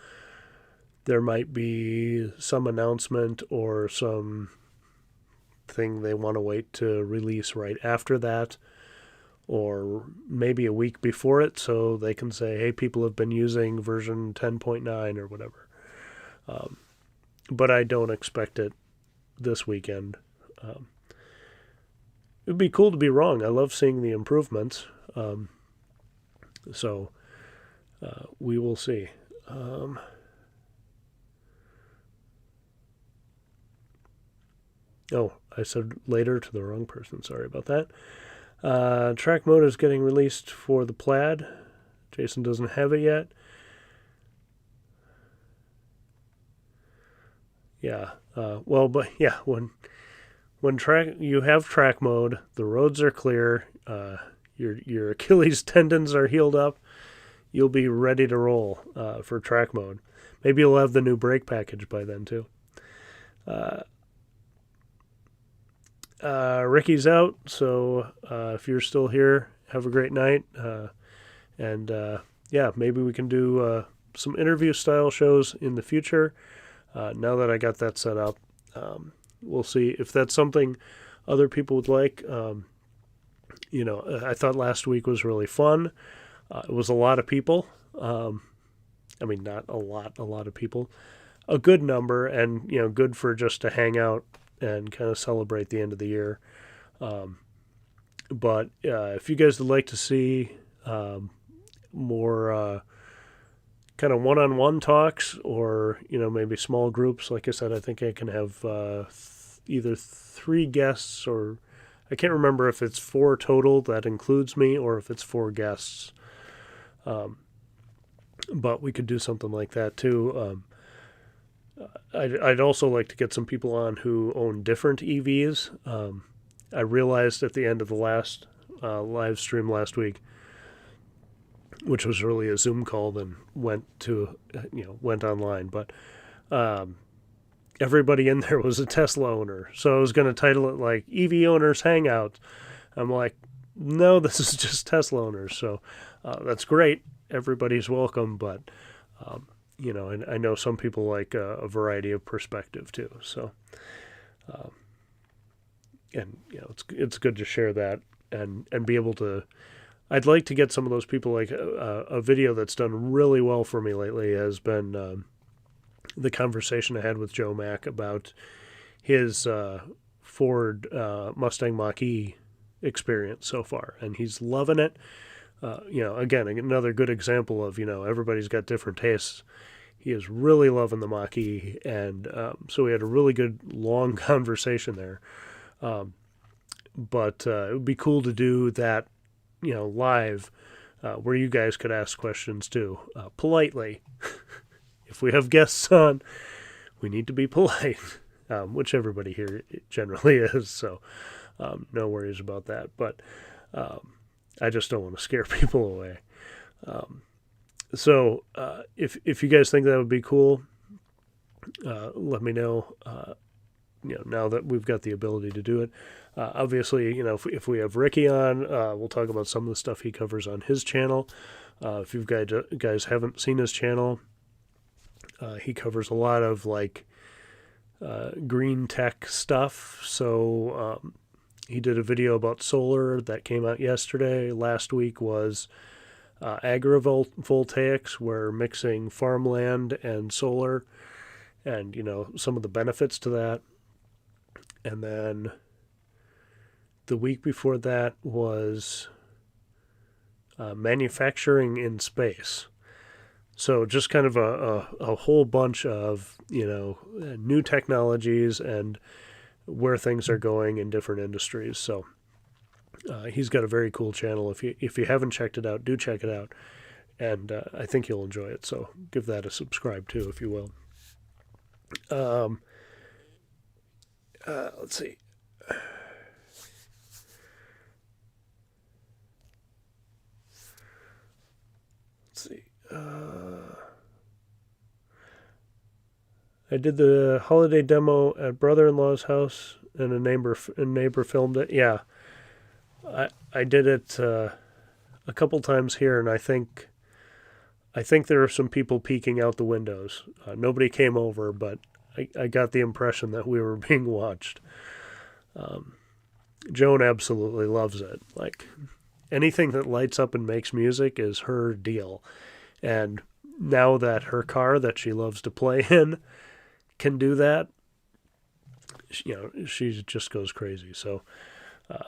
there might be some announcement or some thing they want to wait to release right after that, or maybe a week before it, so they can say, hey, people have been using version 10.9 or whatever. But I don't expect it this weekend. It would be cool to be wrong. I love seeing the improvements. So we will see. Oh, I said later to the wrong person. Sorry about that. Track mode is getting released for the Plaid. Jason doesn't have it yet. Yeah. But yeah, when you have track mode, the roads are clear. Your Achilles tendons are healed up. You'll be ready to roll for track mode. Maybe you'll have the new brake package by then too. Ricky's out, so if you're still here, have a great night. And yeah, maybe we can do some interview style shows in the future. Now that I got that set up, we'll see if that's something other people would like. I thought last week was really fun. It was a lot of people. I mean, not a lot of people. A good number, and good for just to hang out and kind of celebrate the end of the year. But if you guys would like to see more kind of one-on-one talks, or maybe small groups, like I said, I think I can have either 3 guests, or I can't remember if it's 4 total that includes me, or if it's 4 guests. But we could do something like that too. I'd also like to get some people on who own different EVs. I realized at the end of the last live stream last week, which was really a Zoom call, then went online, but everybody in there was a Tesla owner. So I was going to title it like EV Owners Hangout. I'm like, no, this is just Tesla owners. So that's great. Everybody's welcome, but and I know some people like a variety of perspective too. So, and it's good to share that and be able to. I'd like to get some of those people. Like a video that's done really well for me lately has been the conversation I had with Joe Mack about his Ford Mustang Mach-E experience so far, and he's loving it. Again, another good example of everybody's got different tastes. He is really loving the Mach-E, and so we had a really good long conversation there. But it would be cool to do that, live, where you guys could ask questions too, politely. If we have guests on, we need to be polite, which everybody here generally is. So no worries about that. But I just don't want to scare people away. So if you guys think that would be cool, let me know. Now that we've got the ability to do it. Obviously, if we have Ricky on, we'll talk about some of the stuff he covers on his channel. If you guys haven't seen his channel, he covers a lot of green tech stuff. So he did a video about solar that came out yesterday. Last week was agrivoltaics, where mixing farmland and solar, and some of the benefits to that. And then the week before that was manufacturing in space. So just kind of a whole bunch of new technologies and where things are going in different industries. So he's got a very cool channel. If you haven't checked it out, do check it out. and I think you'll enjoy it. So give that a subscribe too, if you will. Um, let's see. Let's see. I did the holiday demo at brother-in-law's house, and a neighbor filmed it. Yeah, I did it a couple times here, and I think there are some people peeking out the windows. Nobody came over, but I got the impression that we were being watched. Joan absolutely loves it. Like, anything that lights up and makes music is her deal. And now that her car that she loves to play in can do that, she just goes crazy. So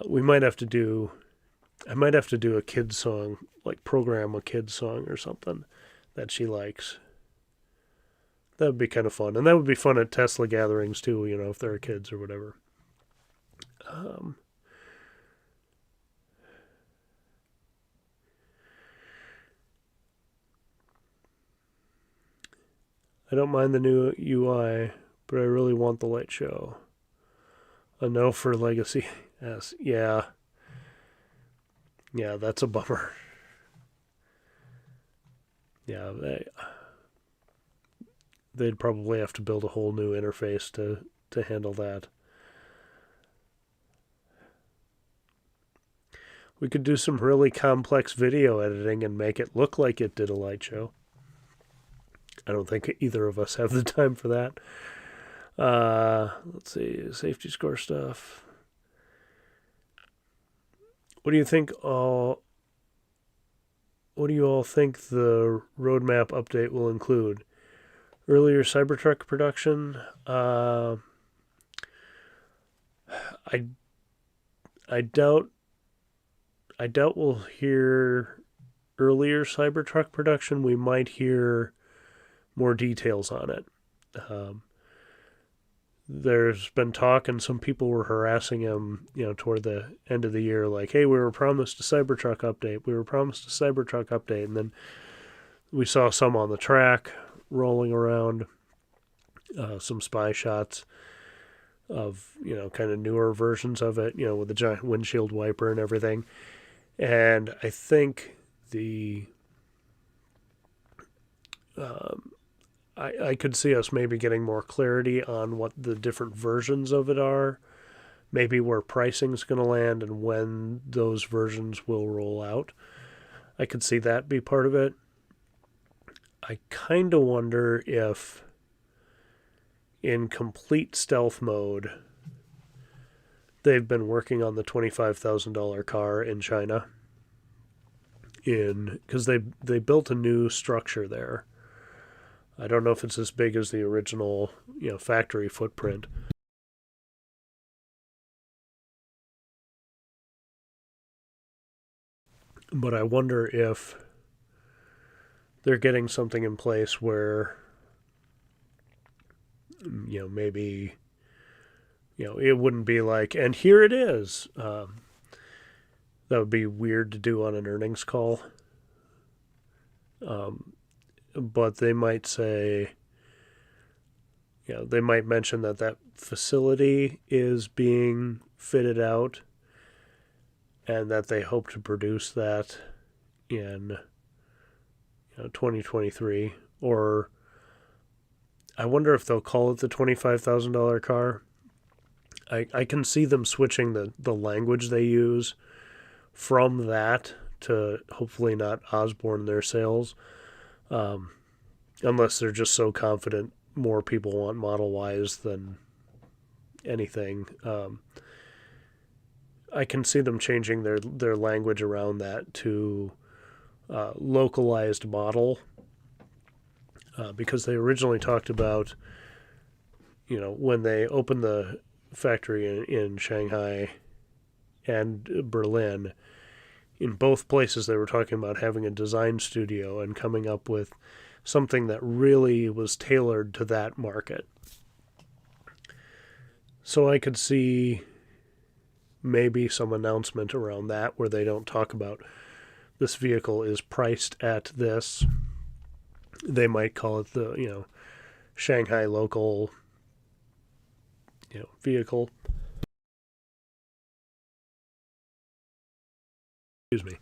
we might have to do. I might have to do a kid's song, like program a kid's song or something that she likes. That would be kind of fun. And that would be fun at Tesla gatherings too, if there are kids or whatever. I don't mind the new UI, but I really want the light show. A no for Legacy S. Yeah. Yeah, that's a bummer. Yeah, they'd probably have to build a whole new interface to handle that. We could do some really complex video editing and make it look like it did a light show. I don't think either of us have the time for that. Let's see, safety score stuff. What do you think? What do you all think the roadmap update will include? Earlier Cybertruck production. I doubt we'll hear earlier Cybertruck production. We might hear more details on it. There's been talk, and some people were harassing him, toward the end of the year, like, hey, we were promised a Cybertruck update. We were promised a Cybertruck update. And then we saw some on the track rolling around, some spy shots of, kind of newer versions of it, with the giant windshield wiper and everything. And I think I could see us maybe getting more clarity on what the different versions of it are, maybe where pricing's going to land and when those versions will roll out. I could see that be part of it. I kind of wonder if in complete stealth mode they've been working on the $25,000 car in China, because they built a new structure there. I don't know if it's as big as the original, factory footprint. But I wonder if they're getting something in place where, maybe, it wouldn't be like, and here it is. That would be weird to do on an earnings call. But they might say, they might mention that facility is being fitted out and that they hope to produce that in 2023. Or I wonder if they'll call it the $25,000 car. I can see them switching the language they use from that to hopefully not Osborne their sales. Unless they're just so confident more people want Model Ys than anything. I can see them changing their language around that to localized model, because they originally talked about, when they opened the factory in Shanghai and Berlin, in both places they were talking about having a design studio and coming up with something that really was tailored to that market. So I could see maybe some announcement around that where they don't talk about this vehicle is priced at this. They might call it the, Shanghai local, vehicle. Excuse me.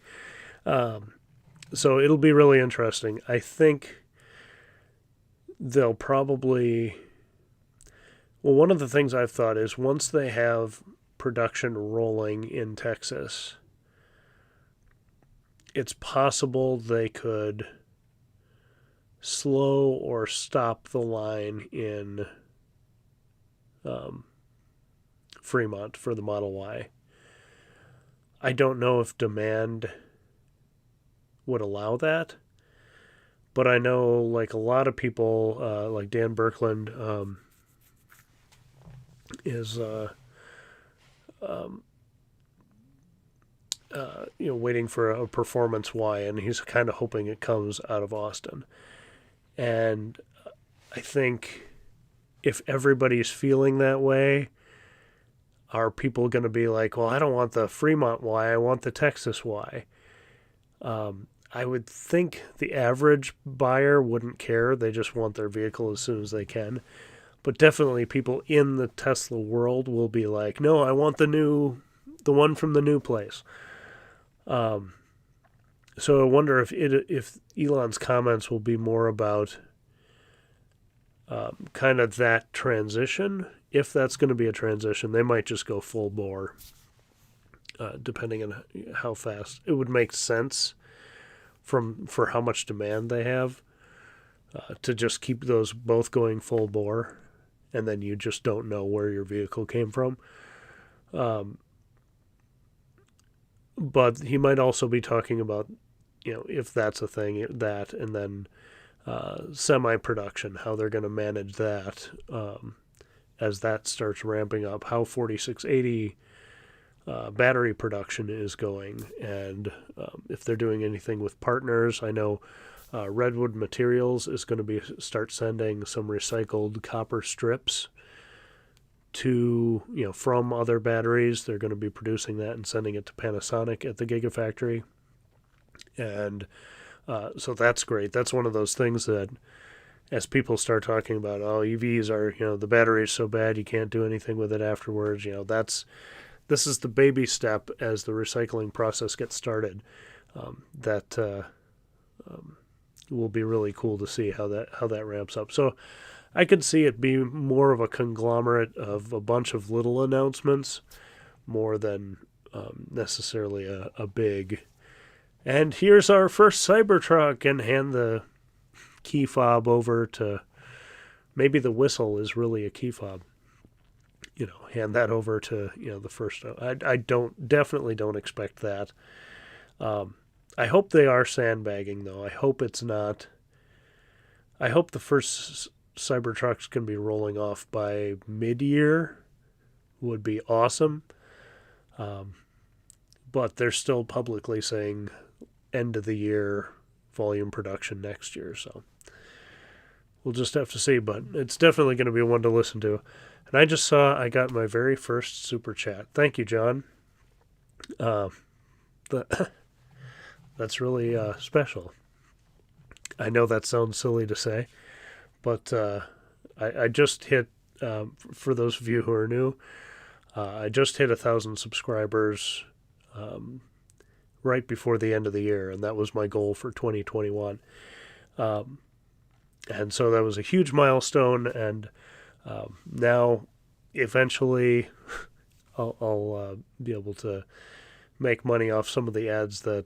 So it'll be really interesting. I think they'll probably. Well, one of the things I've thought is once they have production rolling in Texas, it's possible they could slow or stop the line in Fremont for the Model Y. I don't know if demand would allow that, but I know like a lot of people, like Dan Birkland, is waiting for a performance Y, and he's kind of hoping it comes out of Austin. And I think if everybody's feeling that way, are people going to be like, well, I don't want the Fremont Y, I want the Texas Y? I would think the average buyer wouldn't care. They just want their vehicle as soon as they can. But definitely people in the Tesla world will be like, no, I want the one from the new place. So I wonder if Elon's comments will be more about kind of that transition. If that's going to be a transition, they might just go full bore, depending on how fast. It would make sense for how much demand they have to just keep those both going full bore, and then you just don't know where your vehicle came from. But he might also be talking about, if that's a thing, and then semi-production, how they're going to manage that as that starts ramping up, how 4680 battery production is going, and if they're doing anything with partners. I know Redwood Materials is going to start sending some recycled copper strips from other batteries. They're going to be producing that and sending it to Panasonic at the Gigafactory. And so that's great. That's one of those things that as people start talking about, EVs are, the battery is so bad you can't do anything with it afterwards, this is the baby step as the recycling process gets started. That will be really cool to see how that ramps up. So I could see it be more of a conglomerate of a bunch of little announcements more than necessarily a big, and here's our first Cybertruck, and hand the key fob over to, maybe the whistle is really a key fob. Hand that over to, the first. I definitely don't expect that. I hope they are sandbagging, though. I hope it's not. I hope the first Cybertrucks can be rolling off by mid-year. Would be awesome. But they're still publicly saying end of the year volume production next year. So we'll just have to see. But it's definitely going to be one to listen to. And I just saw I got my very first super chat. Thank you, John. That's really special. I know that sounds silly to say, but I just hit, for those of you who are new, I just hit 1,000 subscribers right before the end of the year, and that was my goal for 2021. And so that was a huge milestone, and now eventually I'll be able to make money off some of the ads that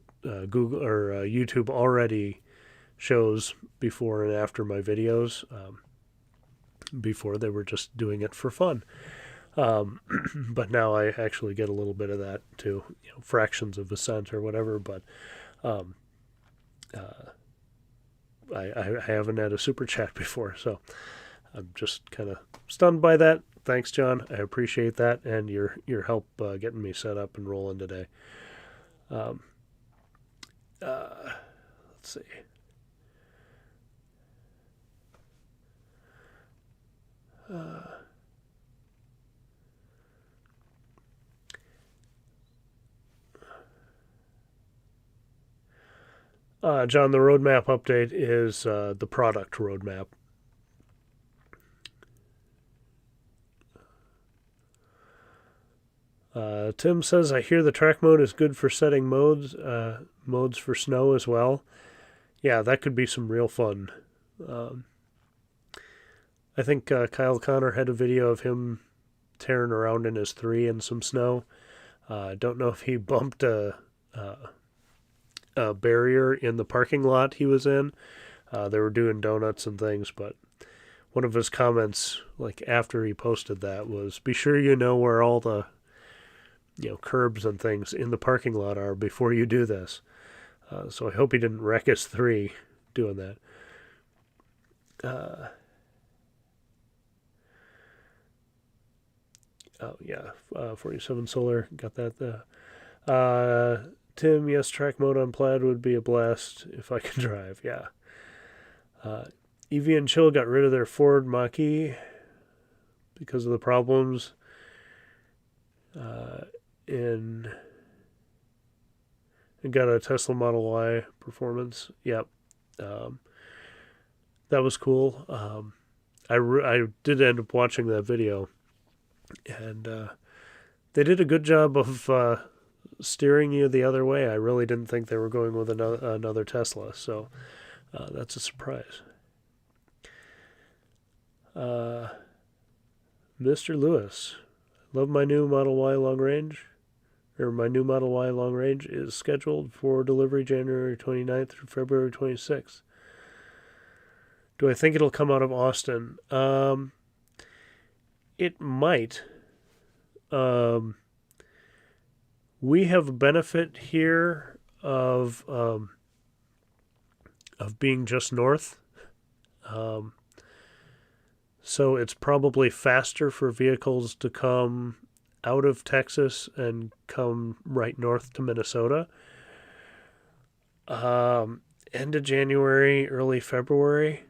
Google or YouTube already shows before and after my videos. Before they were just doing it for fun. But now I actually get a little bit of that too, fractions of a cent or whatever. But I haven't had a super chat before, so I'm just kind of stunned by that. Thanks, John. I appreciate that, and your help getting me set up and rolling today. Let's see. John, the roadmap update is the product roadmap. Tim says, I hear the track mode is good for setting modes for snow as well. Yeah, that could be some real fun. I think Kyle Connor had a video of him tearing around in his 3 in some snow. Don't know if he bumped a barrier in the parking lot he was in. They were doing donuts and things, but one of his comments, like after he posted that, was, "Be sure you know where all the curbs and things in the parking lot are before you do this." So I hope he didn't wreck his 3 doing that. Oh yeah, 47 Solar got that. Tim, yes, track mode on Plaid would be a blast if I could drive. Yeah. EV and Chill got rid of their Ford Mach-E because of the problems and got a Tesla Model Y performance. Yep. That was cool. I did end up watching that video, and they did a good job of steering you the other way. I really didn't think they were going with another Tesla, so that's a surprise. Mr. Lewis, love my new Model Y long range. My new Model Y long range is scheduled for delivery January 29th through February 26th. Do I think it'll come out of Austin? It might. We have a benefit here of being just north. So it's probably faster for vehicles to come out of Texas and come right north to Minnesota. End of January, early February.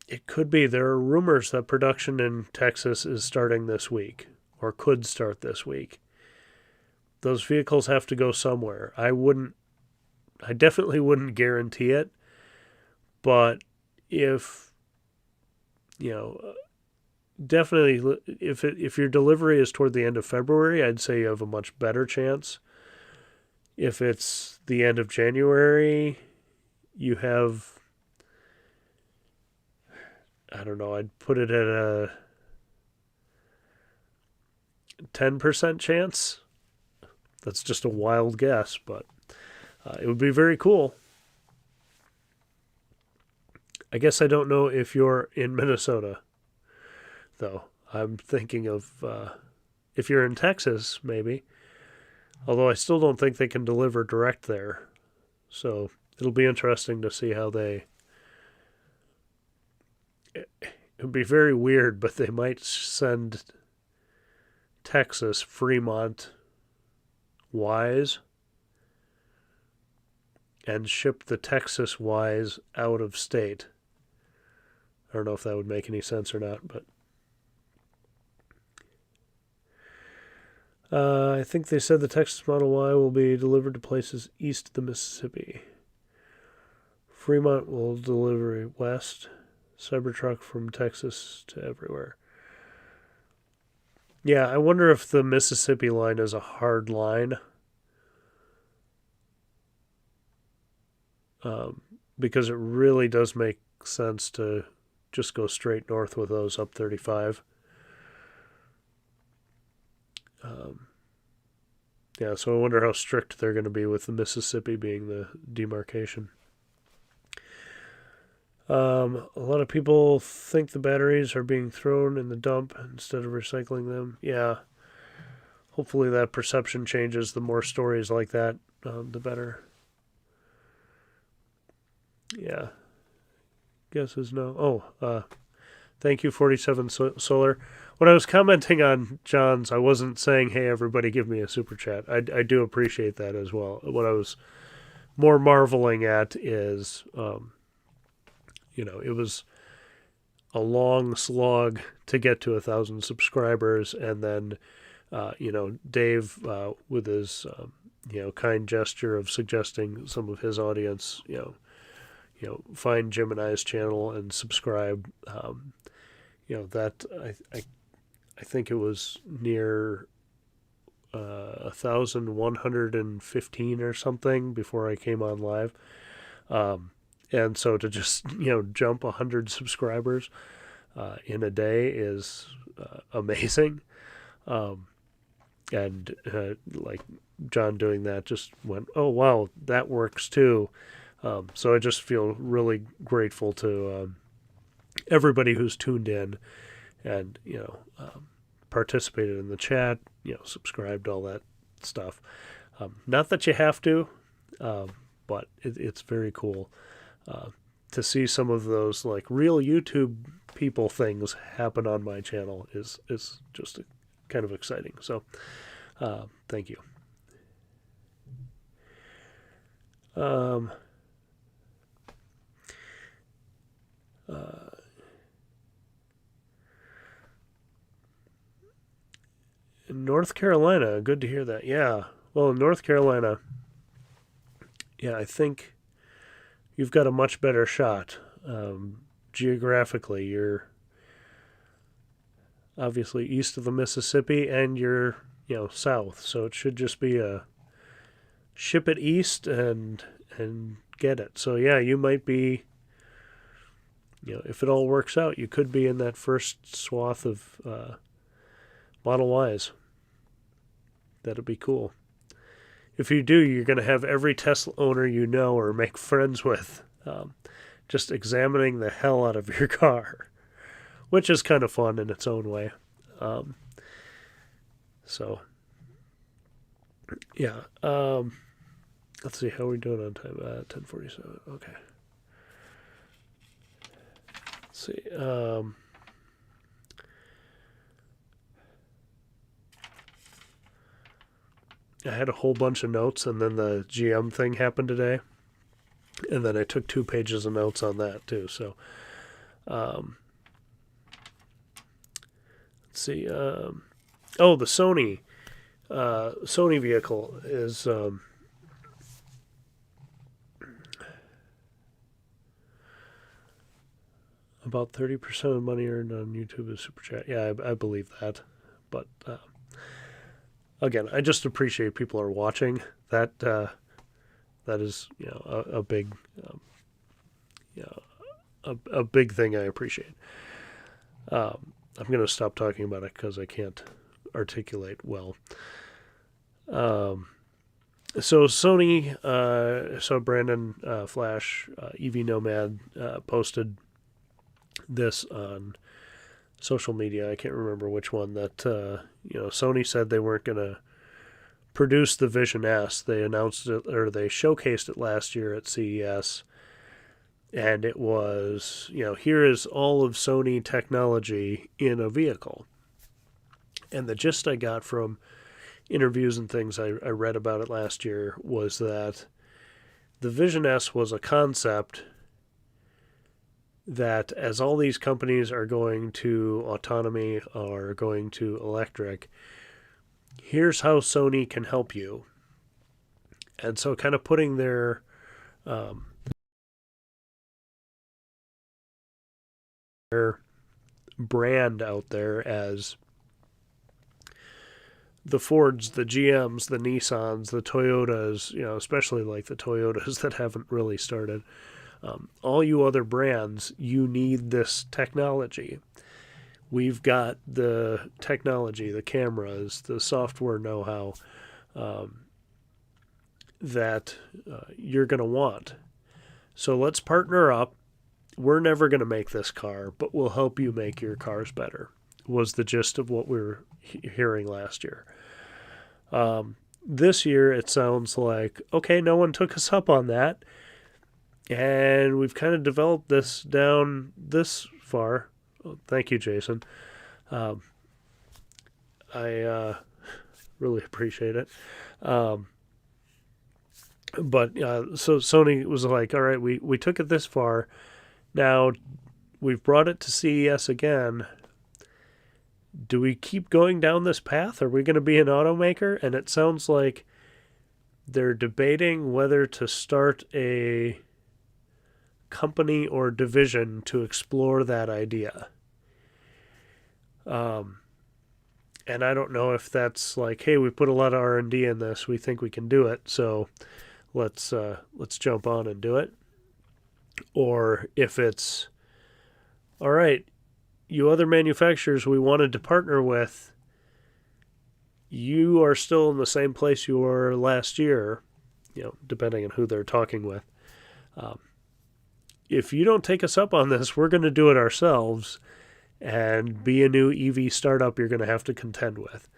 It could be. There are rumors that production in Texas is starting this week, or could start this week. Those vehicles have to go somewhere. I definitely wouldn't guarantee it, but definitely if your delivery is toward the end of February, I'd say you have a much better chance. If it's the end of January, you have, I don't know, I'd put it at a 10% chance. That's just a wild guess, but it would be very cool. I guess I don't know if you're in Minnesota, though. I'm thinking of if you're in Texas, maybe. Although I still don't think they can deliver direct there. So it'll be interesting to see how they... It would be very weird, but they might send Texas, Fremont, Ys, and ship the Texas Ys out of state. I don't know if that would make any sense or not, but I think they said the Texas Model Y will be delivered to places east of the Mississippi. Fremont will deliver west. Cybertruck from Texas to everywhere. Yeah, I wonder if the Mississippi line is a hard line. Because it really does make sense to just go straight north with those up 35. Yeah, so I wonder how strict they're going to be with the Mississippi being the demarcation. A lot of people think the batteries are being thrown in the dump instead of recycling them. Yeah. Hopefully that perception changes. The more stories like that, the better. Yeah. Guess is no. Thank you, 47 Solar. When I was commenting on John's, I wasn't saying, hey, everybody give me a super chat. I do appreciate that as well. What I was more marveling at is... it was a long slog to get to 1,000 subscribers, and then, Dave with his kind gesture of suggesting some of his audience, find Jim and I's channel and subscribe. That I think it was near 1,115 or something before I came on live. And so to just, jump 100 subscribers in a day is amazing. And like John doing that just went, oh, wow, that works too. So I just feel really grateful to everybody who's tuned in and, participated in the chat, subscribed, all that stuff. Not that you have to, but it's very cool to see some of those like real YouTube people things happen on my channel is just kind of exciting. So thank you. In North Carolina, good to hear that. Yeah. Well, in North Carolina, yeah, I think you've got a much better shot. Geographically, you're obviously east of the Mississippi and you're, south. So it should just be a ship it east and get it. So yeah, you might be, if it all works out, you could be in that first swath of Model Ys. That'd be cool. If you do, you're going to have every Tesla owner you know or make friends with just examining the hell out of your car, which is kind of fun in its own way. So, yeah. Let's see, how are we doing on time? 10:47. Okay. Let's see. I had a whole bunch of notes, and then the GM thing happened today. And then I took 2 pages of notes on that, too. So, let's see. The Sony vehicle is about 30% of the money earned on YouTube is Super Chat. Yeah, I believe that. But again, I just appreciate people are watching. That is, a big, a big thing I appreciate. I'm going to stop talking about it because I can't articulate well. So Sony, Brandon Flash, EV Nomad posted this on social media. I can't remember which one that, Sony said they weren't going to produce the Vision S. They announced it, or they showcased it last year at CES. And it was, here is all of Sony technology in a vehicle. And the gist I got from interviews and things I read about it last year was that the Vision S was a concept that as all these companies are going to autonomy or going to electric, here's how Sony can help you. And so kind of putting their brand out there as the Fords, the GMs, the Nissans, the Toyotas, especially like the Toyotas that haven't really started. All you other brands, you need this technology. We've got the technology, the cameras, the software know-how that you're going to want. So let's partner up. We're never going to make this car, but we'll help you make your cars better, was the gist of what we were hearing last year. This year, it sounds like, okay, no one took us up on that. And we've kind of developed this down this far. Oh, thank you, Jason. I really appreciate it. So Sony was like, all right, we took it this far. Now we've brought it to CES again. Do we keep going down this path? Are we going to be an automaker? And it sounds like they're debating whether to start a company or division to explore that idea. And I don't know if that's like, hey, we put a lot of R&D in this, we think we can do it, so let's jump on and do it. Or if it's, all right, you other manufacturers we wanted to partner with, you are still in the same place you were last year, depending on who they're talking with. If you don't take us up on this, we're going to do it ourselves and be a new EV startup you're going to have to contend with.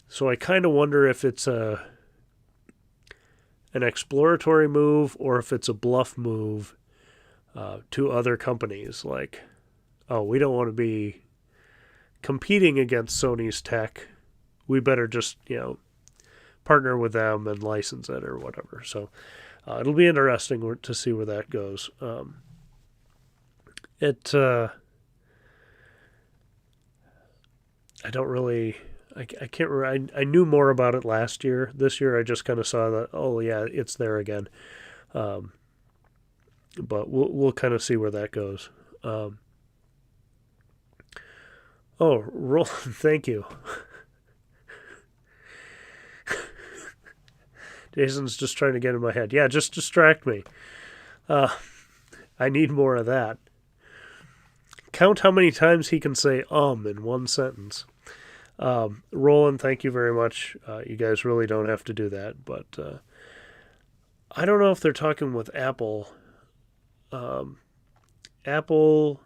So I kind of wonder if it's an exploratory move or if it's a bluff move to other companies. Like, oh, we don't want to be competing against Sony's tech. We better just, partner with them and license it or whatever. So it'll be interesting to see where that goes. I don't really, I can't remember. I knew more about it last year. This year I just kind of saw that, oh yeah, it's there again. But we'll kind of see where that goes. Roland, thank you. Jason's just trying to get in my head. Yeah, just distract me. I need more of that. Count how many times he can say in one sentence. Roland, thank you very much. You guys really don't have to do that, but I don't know if they're talking with Apple. Apple,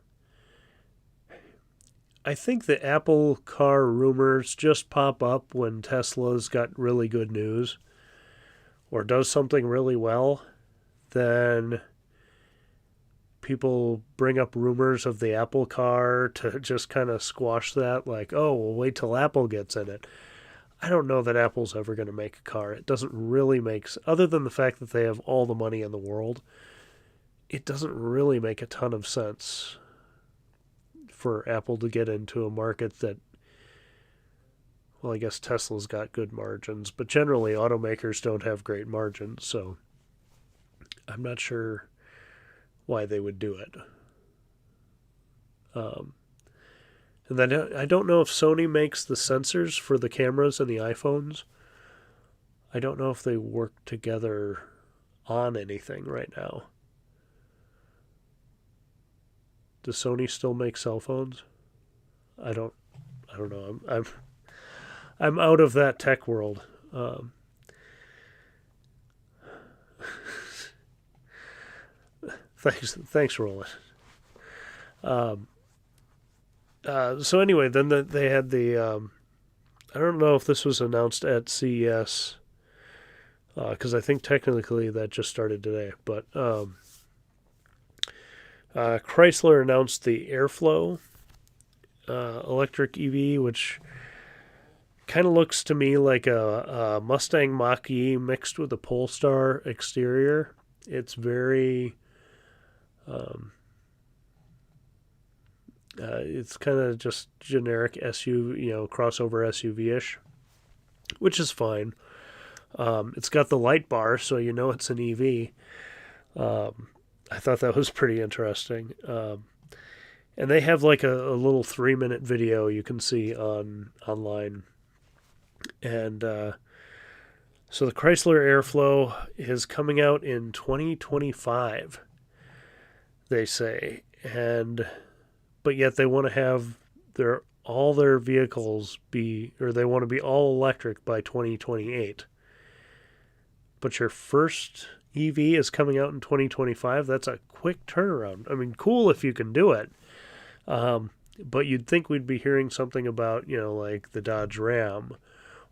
I think the Apple car rumors just pop up when Tesla's got really good news or does something really well. Then people bring up rumors of the Apple car to just kind of squash that, like, oh, we'll wait till Apple gets in it. I don't know that Apple's ever going to make a car. It doesn't really make, other than the fact that they have all the money in the world, it doesn't really make a ton of sense for Apple to get into a market that, well, I guess Tesla's got good margins, but generally automakers don't have great margins, so I'm not sure why they would do it. And then I don't know if Sony makes the sensors for the cameras in the iPhones. I don't know if they work together on anything right now. Does Sony still make cell phones? I don't know. I'm out of that tech world. Thanks, Roland. So anyway, then they had the. I don't know if this was announced at CES, because I think technically that just started today. But Chrysler announced the Airflow electric EV, which kind of looks to me like a Mustang Mach-E mixed with a Polestar exterior. It's very it's kind of just generic SUV, crossover SUV-ish, which is fine. It's got the light bar, so it's an EV. I thought that was pretty interesting. And they have like a little 3-minute video you can see online. And so the Chrysler Airflow is coming out in 2025, they say. But yet they want to have all their vehicles they want to be all electric by 2028. But your first EV is coming out in 2025. That's a quick turnaround. I mean, cool if you can do it. But you'd think we'd be hearing something about, like the Dodge Ram,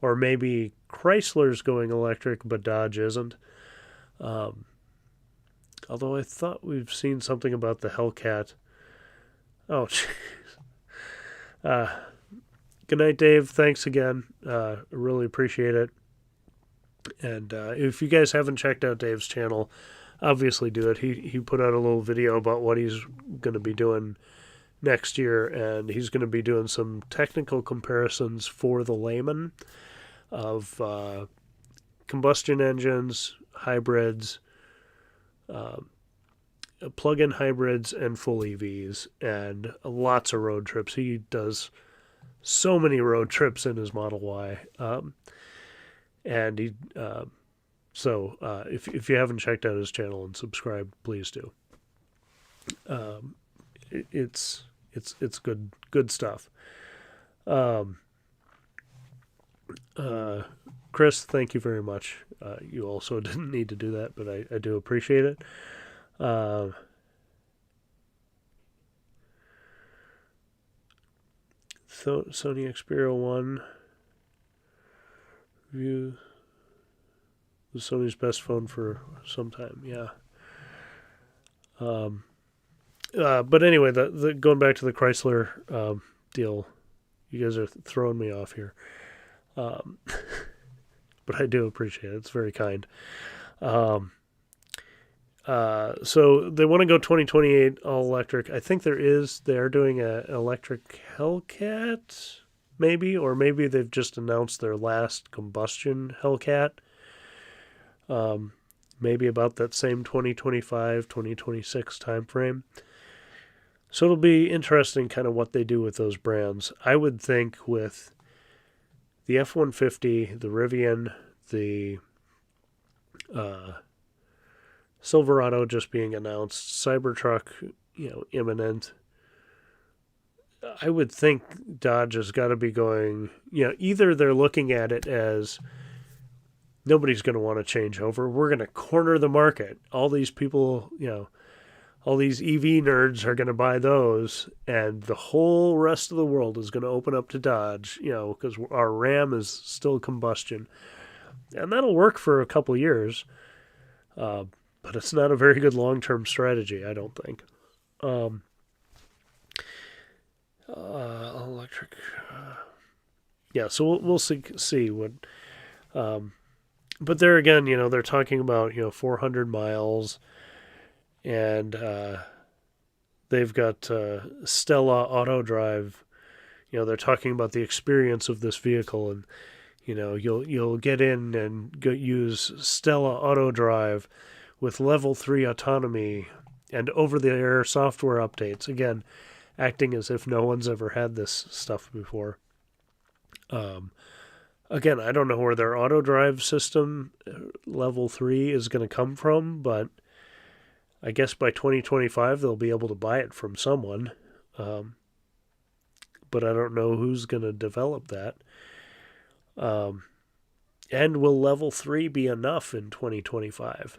or maybe Chrysler's going electric, but Dodge isn't. Although I thought we've seen something about the Hellcat. Oh, jeez. Good night, Dave. Thanks again. I really appreciate it. And if you guys haven't checked out Dave's channel, obviously do it. He put out a little video about what he's going to be doing next year, and he's going to be doing some technical comparisons for the layman of combustion engines, hybrids, plug-in hybrids, and full EVs, and lots of road trips. He does so many road trips in his Model Y. And he, if you haven't checked out his channel and subscribed, please do. It's good stuff. Chris, thank you very much. You also didn't need to do that, but I do appreciate it. Sony Xperia 1 review was Sony's best phone for some time. Yeah. But anyway, the going back to the Chrysler deal, you guys are throwing me off here. But I do appreciate it. It's very kind. So they want to go 2028 all electric. I think they're doing an electric Hellcat, maybe, or maybe they've just announced their last combustion Hellcat. Maybe about that same 2025, 2026 timeframe. So it'll be interesting kind of what they do with those brands. I would think with the F-150, the Rivian, the Silverado just being announced, Cybertruck, imminent. I would think Dodge has got to be going, either they're looking at it as nobody's going to want to change over. We're going to corner the market. All these people, all these EV nerds are going to buy those, and the whole rest of the world is going to open up to Dodge, because our Ram is still combustion. And that'll work for a couple years, but it's not a very good long-term strategy, I don't think. Electric. So we'll see what... but there again, they're talking about, 400 miles, and they've got Stella Auto Drive. They're talking about the experience of this vehicle, and you'll get in and use Stella Auto Drive with level 3 autonomy and over-the-air software updates. Again, acting as if no one's ever had this stuff before. Again, I don't know where their auto drive system level 3 is going to come from, but I guess by 2025 they'll be able to buy it from someone. But I don't know who's going to develop that. And will level 3 be enough in 2025?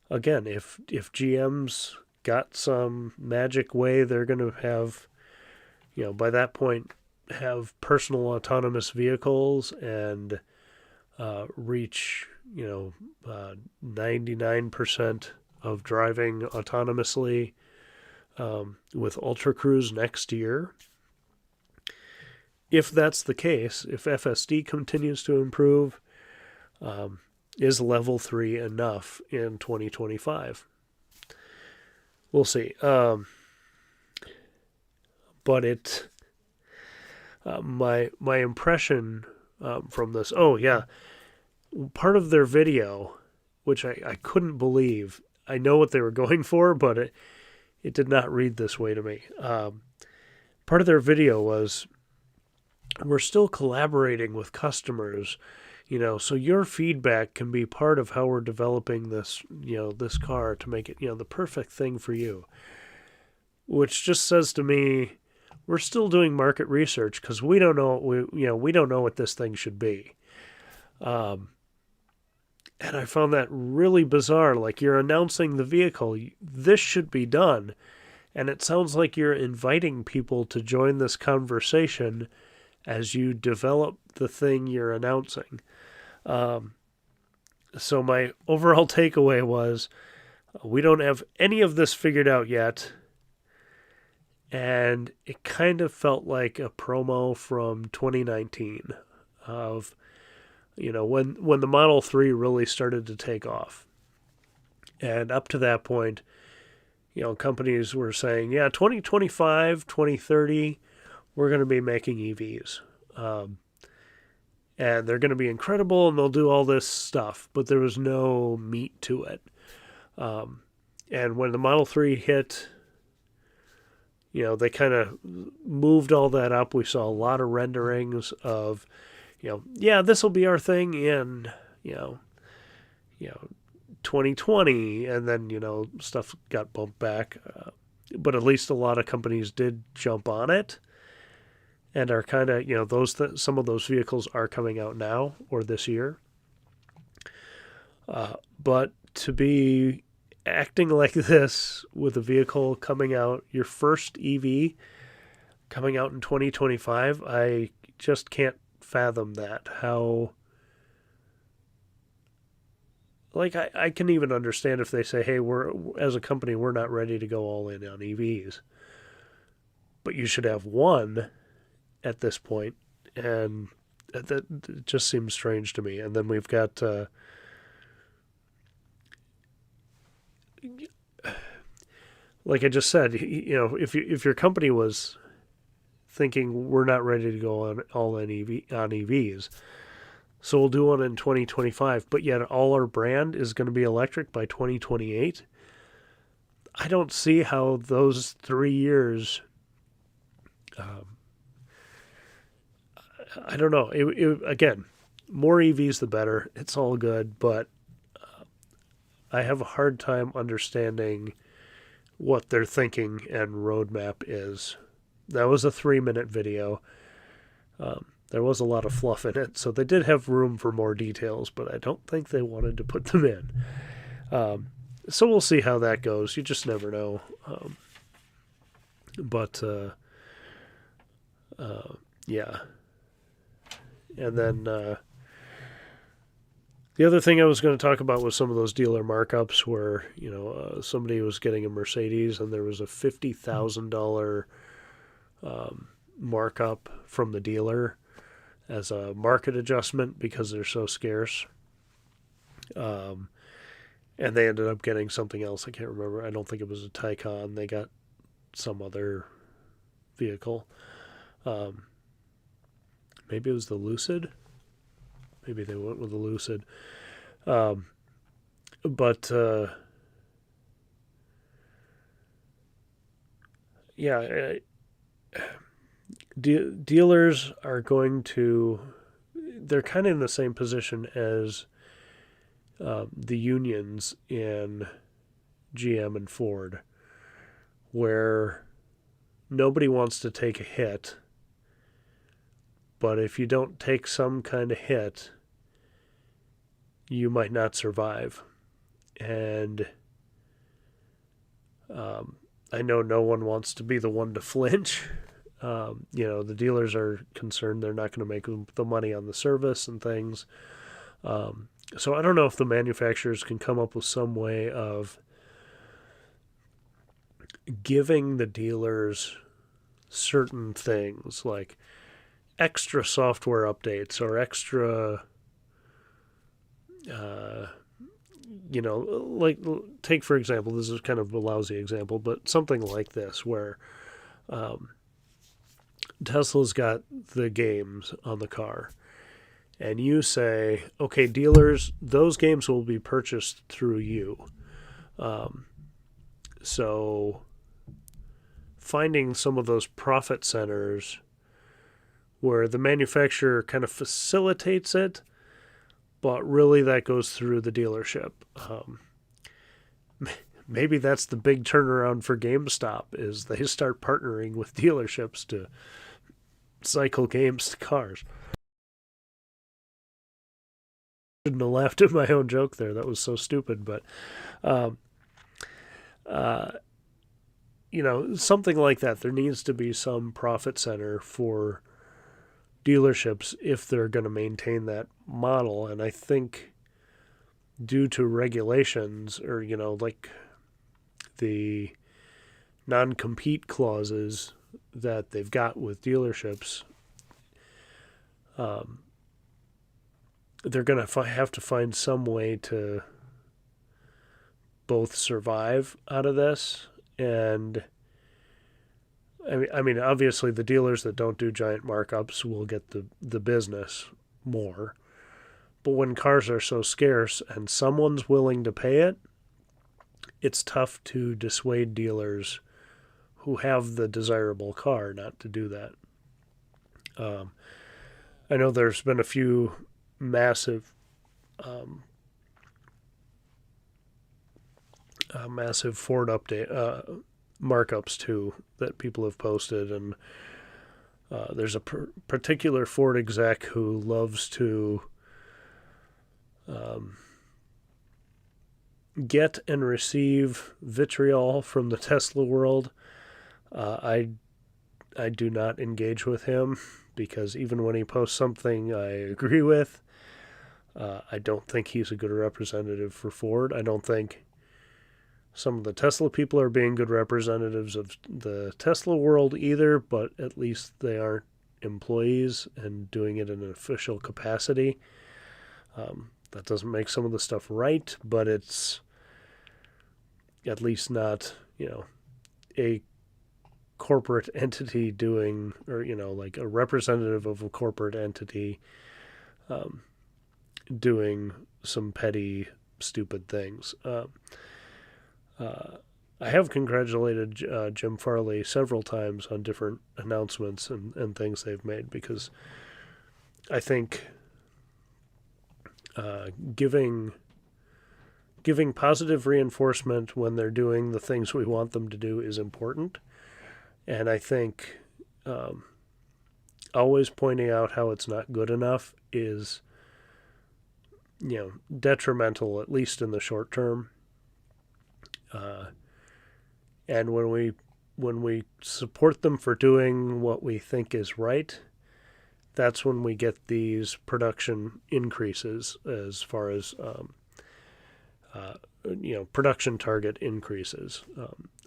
Again, if GM's got some magic way, they're going to have, by that point, have personal autonomous vehicles and reach, 99% of driving autonomously with Ultra Cruise next year. If that's the case, if FSD continues to improve, is level 3 enough in 2025? We'll see. But it... my impression from this... Oh, yeah. Part of their video, which I couldn't believe... I know what they were going for, but it did not read this way to me. Part of their video was, we're still collaborating with customers, so your feedback can be part of how we're developing this, this car to make it, the perfect thing for you. Which just says to me, we're still doing market research because we don't know we don't know what this thing should be. And I found that really bizarre. Like, you're announcing the vehicle, this should be done, and it sounds like you're inviting people to join this conversation as you develop the thing you're announcing. So my overall takeaway was, we don't have any of this figured out yet. And it kind of felt like a promo from 2019 of, when the Model 3 really started to take off. And up to that point, companies were saying, 2025, 2030, we're going to be making EVs. and they're going to be incredible and they'll do all this stuff, but there was no meat to it. And when the Model 3 hit, they kind of moved all that up. We saw a lot of renderings of, yeah, this will be our thing in, 2020, and then, stuff got bumped back. But at least a lot of companies did jump on it and are kind of, some of those vehicles are coming out now or this year. But to be acting like this with a vehicle coming out, your first EV coming out in 2025, I just can't fathom that. How, I can even understand if they say, hey, as a company, we're not ready to go all in on EVs. But you should have one at this point, and that just seems strange to me. And then we've got like I just said, if your company was thinking we're not ready to go on all in on EVs, so we'll do one in 2025, but yet all our brand is going to be electric by 2028. I don't see how those 3 years. I don't know. Again, more EVs the better. It's all good, but I have a hard time understanding what their thinking and roadmap is. That was a 3-minute video. There was a lot of fluff in it, so they did have room for more details, but I don't think they wanted to put them in. So we'll see how that goes. You just never know. Yeah. And then the other thing I was going to talk about was some of those dealer markups where, somebody was getting a Mercedes and there was a $50,000 markup from the dealer as a market adjustment because they're so scarce. And they ended up getting something else. I can't remember. I don't think it was a Taycan. They got some other vehicle. Maybe it was the Lucid. Maybe they went with the Lucid. Yeah, dealers are going to, they're kind of in the same position as the unions in GM and Ford, where nobody wants to take a hit, but if you don't take some kind of hit, you might not survive. And I know no one wants to be the one to flinch. The dealers are concerned they're not going to make the money on the service and things. So I don't know if the manufacturers can come up with some way of giving the dealers certain things like extra software updates or extra, take for example, this is kind of a lousy example, but something like this where Tesla's got the games on the car. And you say, okay, dealers, those games will be purchased through you. So finding some of those profit centers where the manufacturer kind of facilitates it, but really that goes through the dealership. Maybe that's the big turnaround for GameStop is they start partnering with dealerships to cycle games to cars. Shouldn't have laughed at my own joke there. That was so stupid. But, something like that. There needs to be some profit center for dealerships if they're going to maintain that model. And I think due to regulations or, like the non-compete clauses that they've got with dealerships, they're going to have to find some way to both survive out of this. And I mean, obviously the dealers that don't do giant markups will get the business, more. But when cars are so scarce and someone's willing to pay it, it's tough to dissuade dealers who have the desirable car not to do that. I know there's been a few massive Ford update markups too that people have posted, and there's a particular Ford exec who loves to get and receive vitriol from the Tesla world. I do not engage with him because even when he posts something I agree with, I don't think he's a good representative for Ford. I don't think some of the Tesla people are being good representatives of the Tesla world either, but at least they aren't employees and doing it in an official capacity. That doesn't make some of the stuff right, but it's at least not, a corporate entity doing, or, like a representative of a corporate entity doing some petty, stupid things. I have congratulated Jim Farley several times on different announcements and things they've made, because I think giving positive reinforcement when they're doing the things we want them to do is important. And I think always pointing out how it's not good enough is, detrimental, at least in the short term. And when we support them for doing what we think is right, that's when we get these production increases as far as production target increases.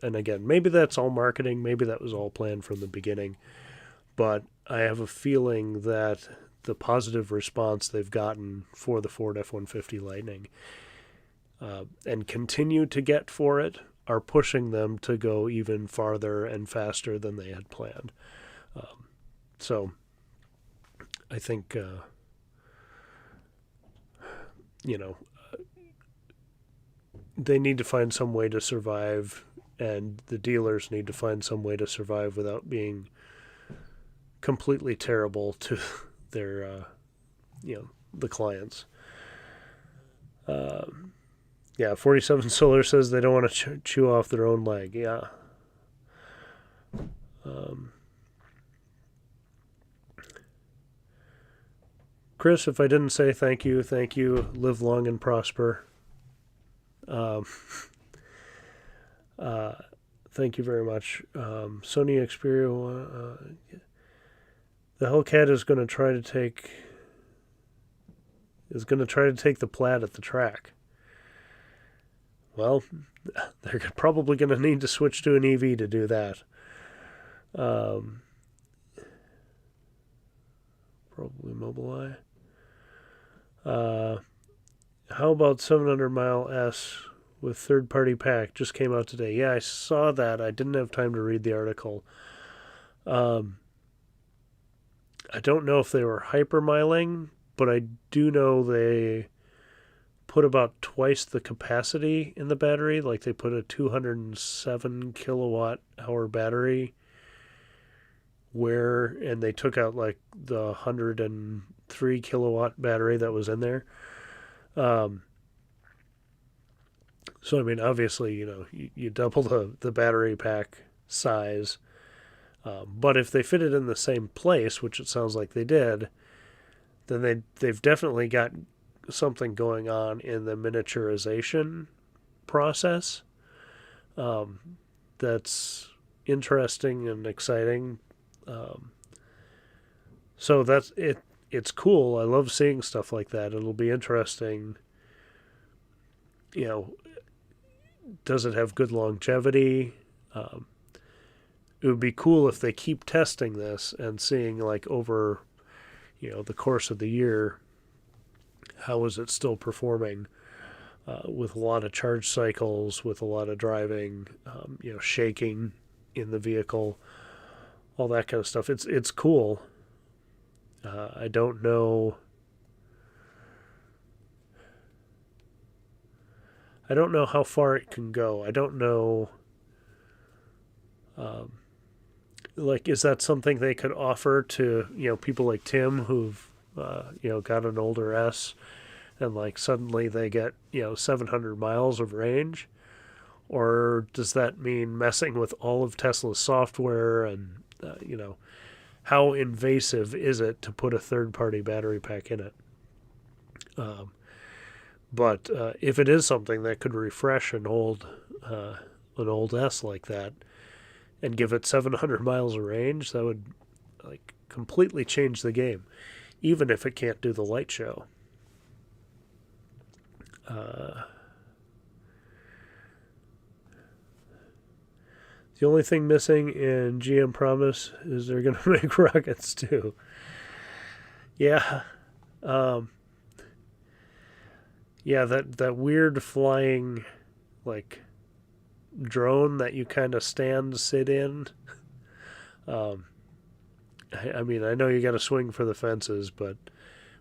And again, maybe that's all marketing, maybe that was all planned from the beginning, but I have a feeling that the positive response they've gotten for the Ford F-150 Lightning and continue to get for it are pushing them to go even farther and faster than they had planned. So I think, they need to find some way to survive, and the dealers need to find some way to survive without being completely terrible to their, the clients. 47 Solar says they don't want to chew off their own leg. Yeah. Chris, if I didn't say thank you. Live long and prosper. Thank you very much. Sony Xperia, the Hellcat is going to try to take the Plaid at the track. Well, they're probably going to need to switch to an EV to do that. Probably Mobileye. How about 700 Mile S with third-party pack? Just came out today. Yeah, I saw that. I didn't have time to read the article. I don't know if they were hypermiling, but I do know they put about twice the capacity in the battery. Like they put a 207 kilowatt hour battery and they took out like the 103 kilowatt battery that was in there. So, I mean, obviously, you double the battery pack size. But if they fit it in the same place, which it sounds like they did, then they've definitely got something going on in the miniaturization process that's interesting and exciting. So that's it. It's cool. I love seeing stuff like that. It'll be interesting. Does it have good longevity? It would be cool if they keep testing this and seeing like over, the course of the year, how is it still performing with a lot of charge cycles, with a lot of driving, shaking in the vehicle, all that kind of stuff. It's cool. I don't know I don't know how far it can go. I don't know. Um, like, is that something they could offer to people like Tim who've got an older S, and like suddenly they get 700 miles of range? Or does that mean messing with all of Tesla's software? And how invasive is it to put a third-party battery pack in it? Um, but if it is something that could refresh an old S like that and give it 700 miles of range, that would like completely change the game, even if it can't do the light show. The only thing missing in GM Promise is they're going to make rockets too. Yeah. Um, yeah, that weird flying, like, drone that you kind of sit in. Um, I mean, I know you got to swing for the fences, but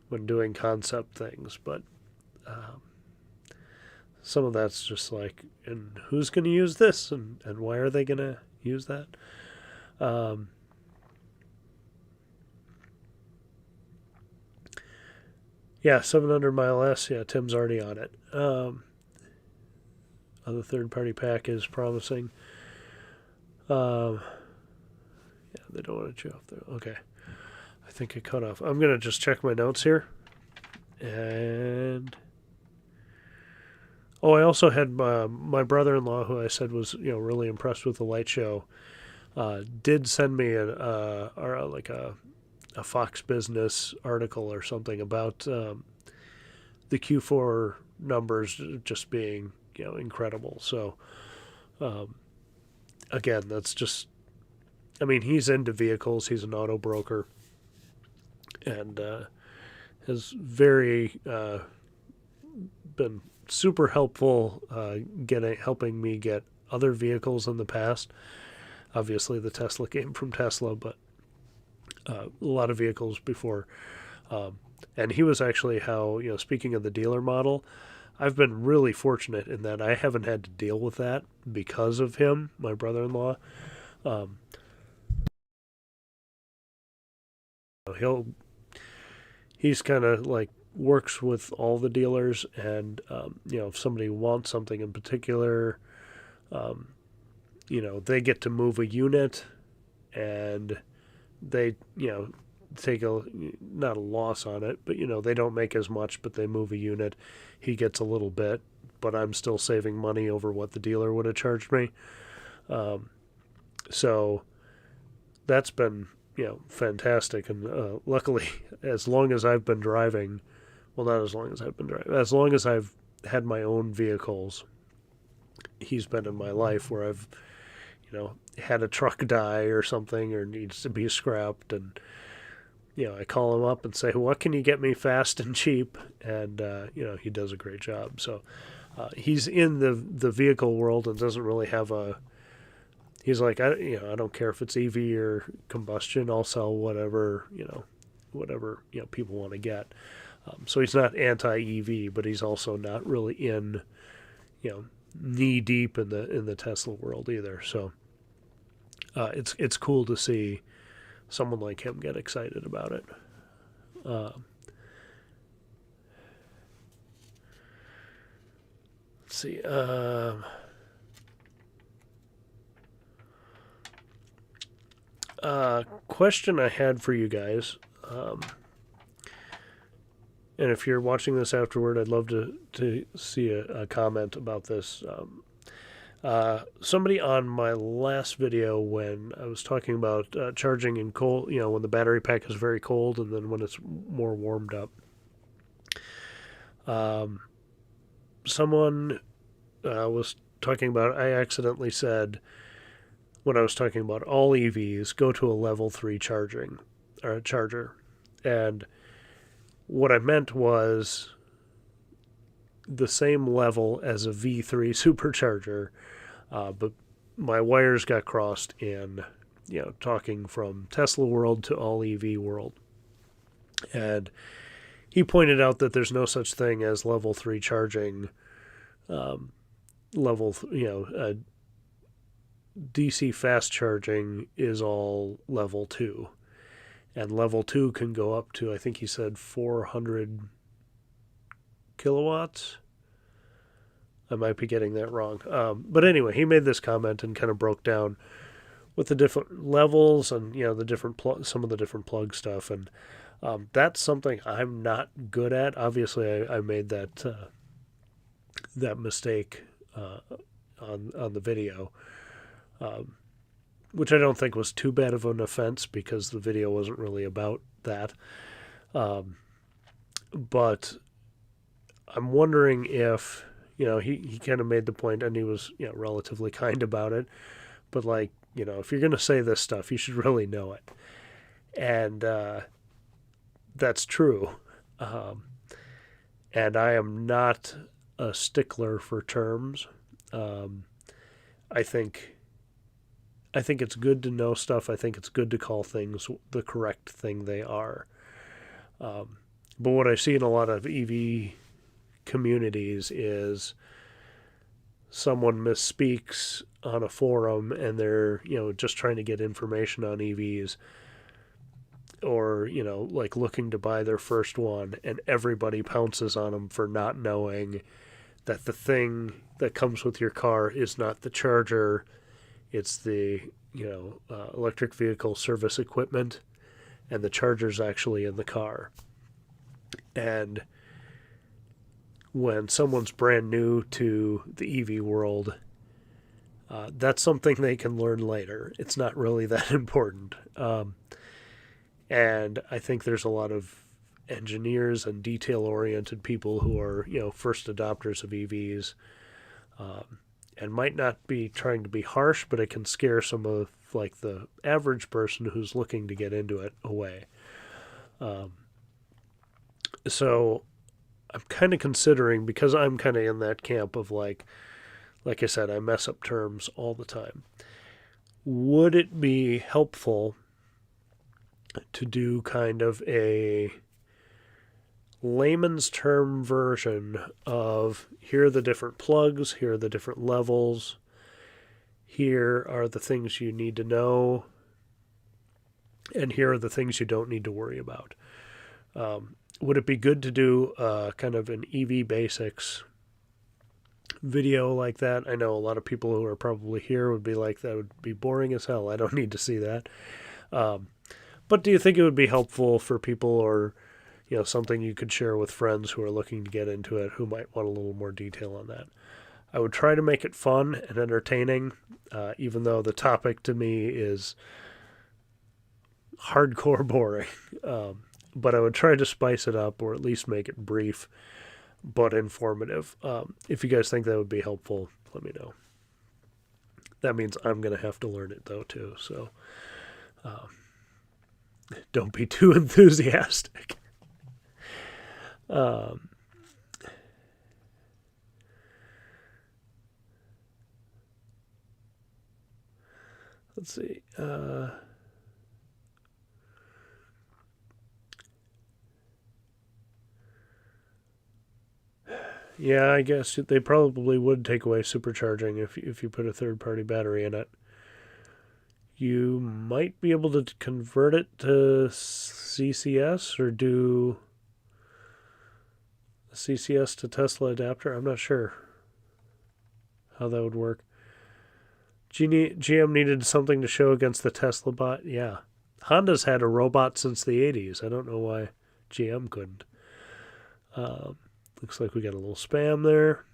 when doing concept things, but um, some of that's just like, and who's going to use this, and why are they going to use that? Um, yeah, 700 mile S. Yeah, Tim's already on it. The third party pack is promising. Yeah, they don't want to chew off there. Okay. I think I cut off. I'm going to just check my notes here. And I also had my brother-in-law, who I said was really impressed with the light show, did send me a Fox Business article or something about the Q4 numbers just being incredible. So again, that's just, I mean, he's into vehicles. He's an auto broker, and has very been super helpful helping me get other vehicles in the past. Obviously, the Tesla came from Tesla, but a lot of vehicles before. And he was actually speaking of the dealer model, I've been really fortunate in that I haven't had to deal with that because of him, my brother-in-law. Um, he's kind of like works with all the dealers, and if somebody wants something in particular, um, they get to move a unit, and they take not a loss on it, but they don't make as much, but they move a unit. He gets a little bit, but I'm still saving money over what the dealer would have charged me. So that's been fantastic, and luckily, as long as I've been driving, well, not as long as I've been driving, as long as I've had my own vehicles, he's been in my life where I've had a truck die or something, or needs to be scrapped, and I call him up and say, what can you get me fast and cheap? And he does a great job. So he's in the vehicle world and doesn't really have a, he's like, I don't care if it's EV or combustion, I'll sell whatever people want to get. So he's not anti-EV, but he's also not really in knee deep in the Tesla world either. So it's cool to see someone like him get excited about it. Let's see. Question I had for you guys, and if you're watching this afterward, I'd love to see a comment about this. Somebody on my last video, when I was talking about charging in cold, when the battery pack is very cold and then when it's more warmed up, someone was talking about, I accidentally said, when I was talking about all EVs, go to a level 3 charger. And what I meant was the same level as a V3 supercharger, but my wires got crossed in, talking from Tesla world to all EV world. And he pointed out that there's no such thing as level 3 charging DC fast charging is all level 2. And level 2 can go up to, I think he said, 400 kilowatts. I might be getting that wrong. But anyway, he made this comment and kind of broke down with the different levels and, the different some of the different plug stuff. And that's something I'm not good at. Obviously, I made that mistake on the video, which I don't think was too bad of an offense because the video wasn't really about that. But I'm wondering if, he kind of made the point, and he was, relatively kind about it. But if you're going to say this stuff, you should really know it. And that's true. And I am not a stickler for terms. I think it's good to know stuff. I think it's good to call things the correct thing they are. But what I see in a lot of EV communities is someone misspeaks on a forum and they're, just trying to get information on EVs or, looking to buy their first one, and everybody pounces on them for not knowing that the thing that comes with your car is not the charger, it's the, electric vehicle service equipment, and the charger's actually in the car. And when someone's brand new to the EV world, that's something they can learn later. It's not really that important. And I think there's a lot of engineers and detail-oriented people who are, first adopters of EVs, and might not be trying to be harsh, but it can scare some of, the average person who's looking to get into it away. So I'm kind of considering, because I'm kind of in that camp of like I said, I mess up terms all the time. Would it be helpful to do kind of a layman's term version of, here are the different plugs, here are the different levels, here are the things you need to know, and here are the things you don't need to worry about? Would it be good to do kind of an EV basics video like that? I know a lot of people who are probably here would be like, that would be boring as hell. I don't need to see that. But do you think it would be helpful for people, or something you could share with friends who are looking to get into it, who might want a little more detail on that? I would try to make it fun and entertaining, even though the topic to me is hardcore boring. But I would try to spice it up, or at least make it brief but informative. If you guys think that would be helpful, let me know. That means I'm going to have to learn it, though, too. So don't be too enthusiastic. Let's see. Yeah, I guess they probably would take away supercharging if you put a third-party battery in it. You might be able to convert it to CCS, or do a CCS to Tesla adapter. I'm not sure how that would work. GM needed something to show against the Tesla bot. Yeah. Honda's had a robot since the 80s. I don't know why GM couldn't. Looks like we got a little spam there.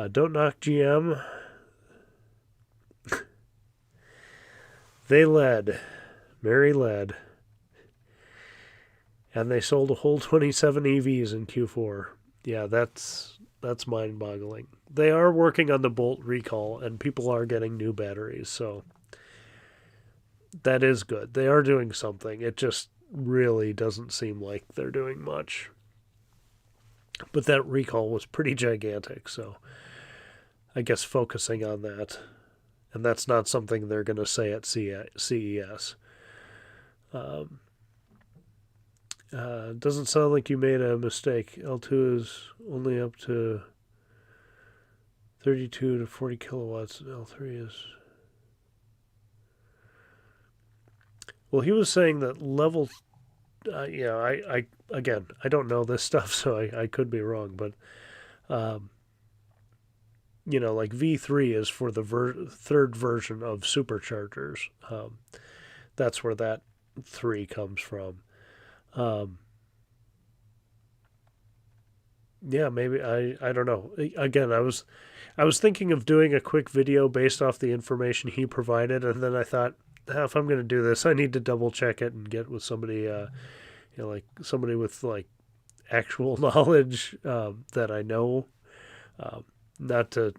Don't knock GM. They led. Mary led. And they sold a whole 27 EVs in Q4. Yeah, that's mind-boggling. They are working on the Bolt recall, and people are getting new batteries, so that is good. They are doing something. It just really doesn't seem like they're doing much. But that recall was pretty gigantic, so I guess focusing on that. And that's not something they're going to say at CES. Doesn't sound like you made a mistake. L2 is only up to 32 to 40 kilowatts. L3 is... Well, he was saying that level... I again, I don't know this stuff, so I could be wrong, but... like V3 is for the third version of superchargers. That's where that 3 comes from. Yeah, maybe I don't know. Again, I was thinking of doing a quick video based off the information he provided, and then I thought, if I'm going to do this, I need to double check it and get with somebody, like somebody with like actual knowledge that I know. Not to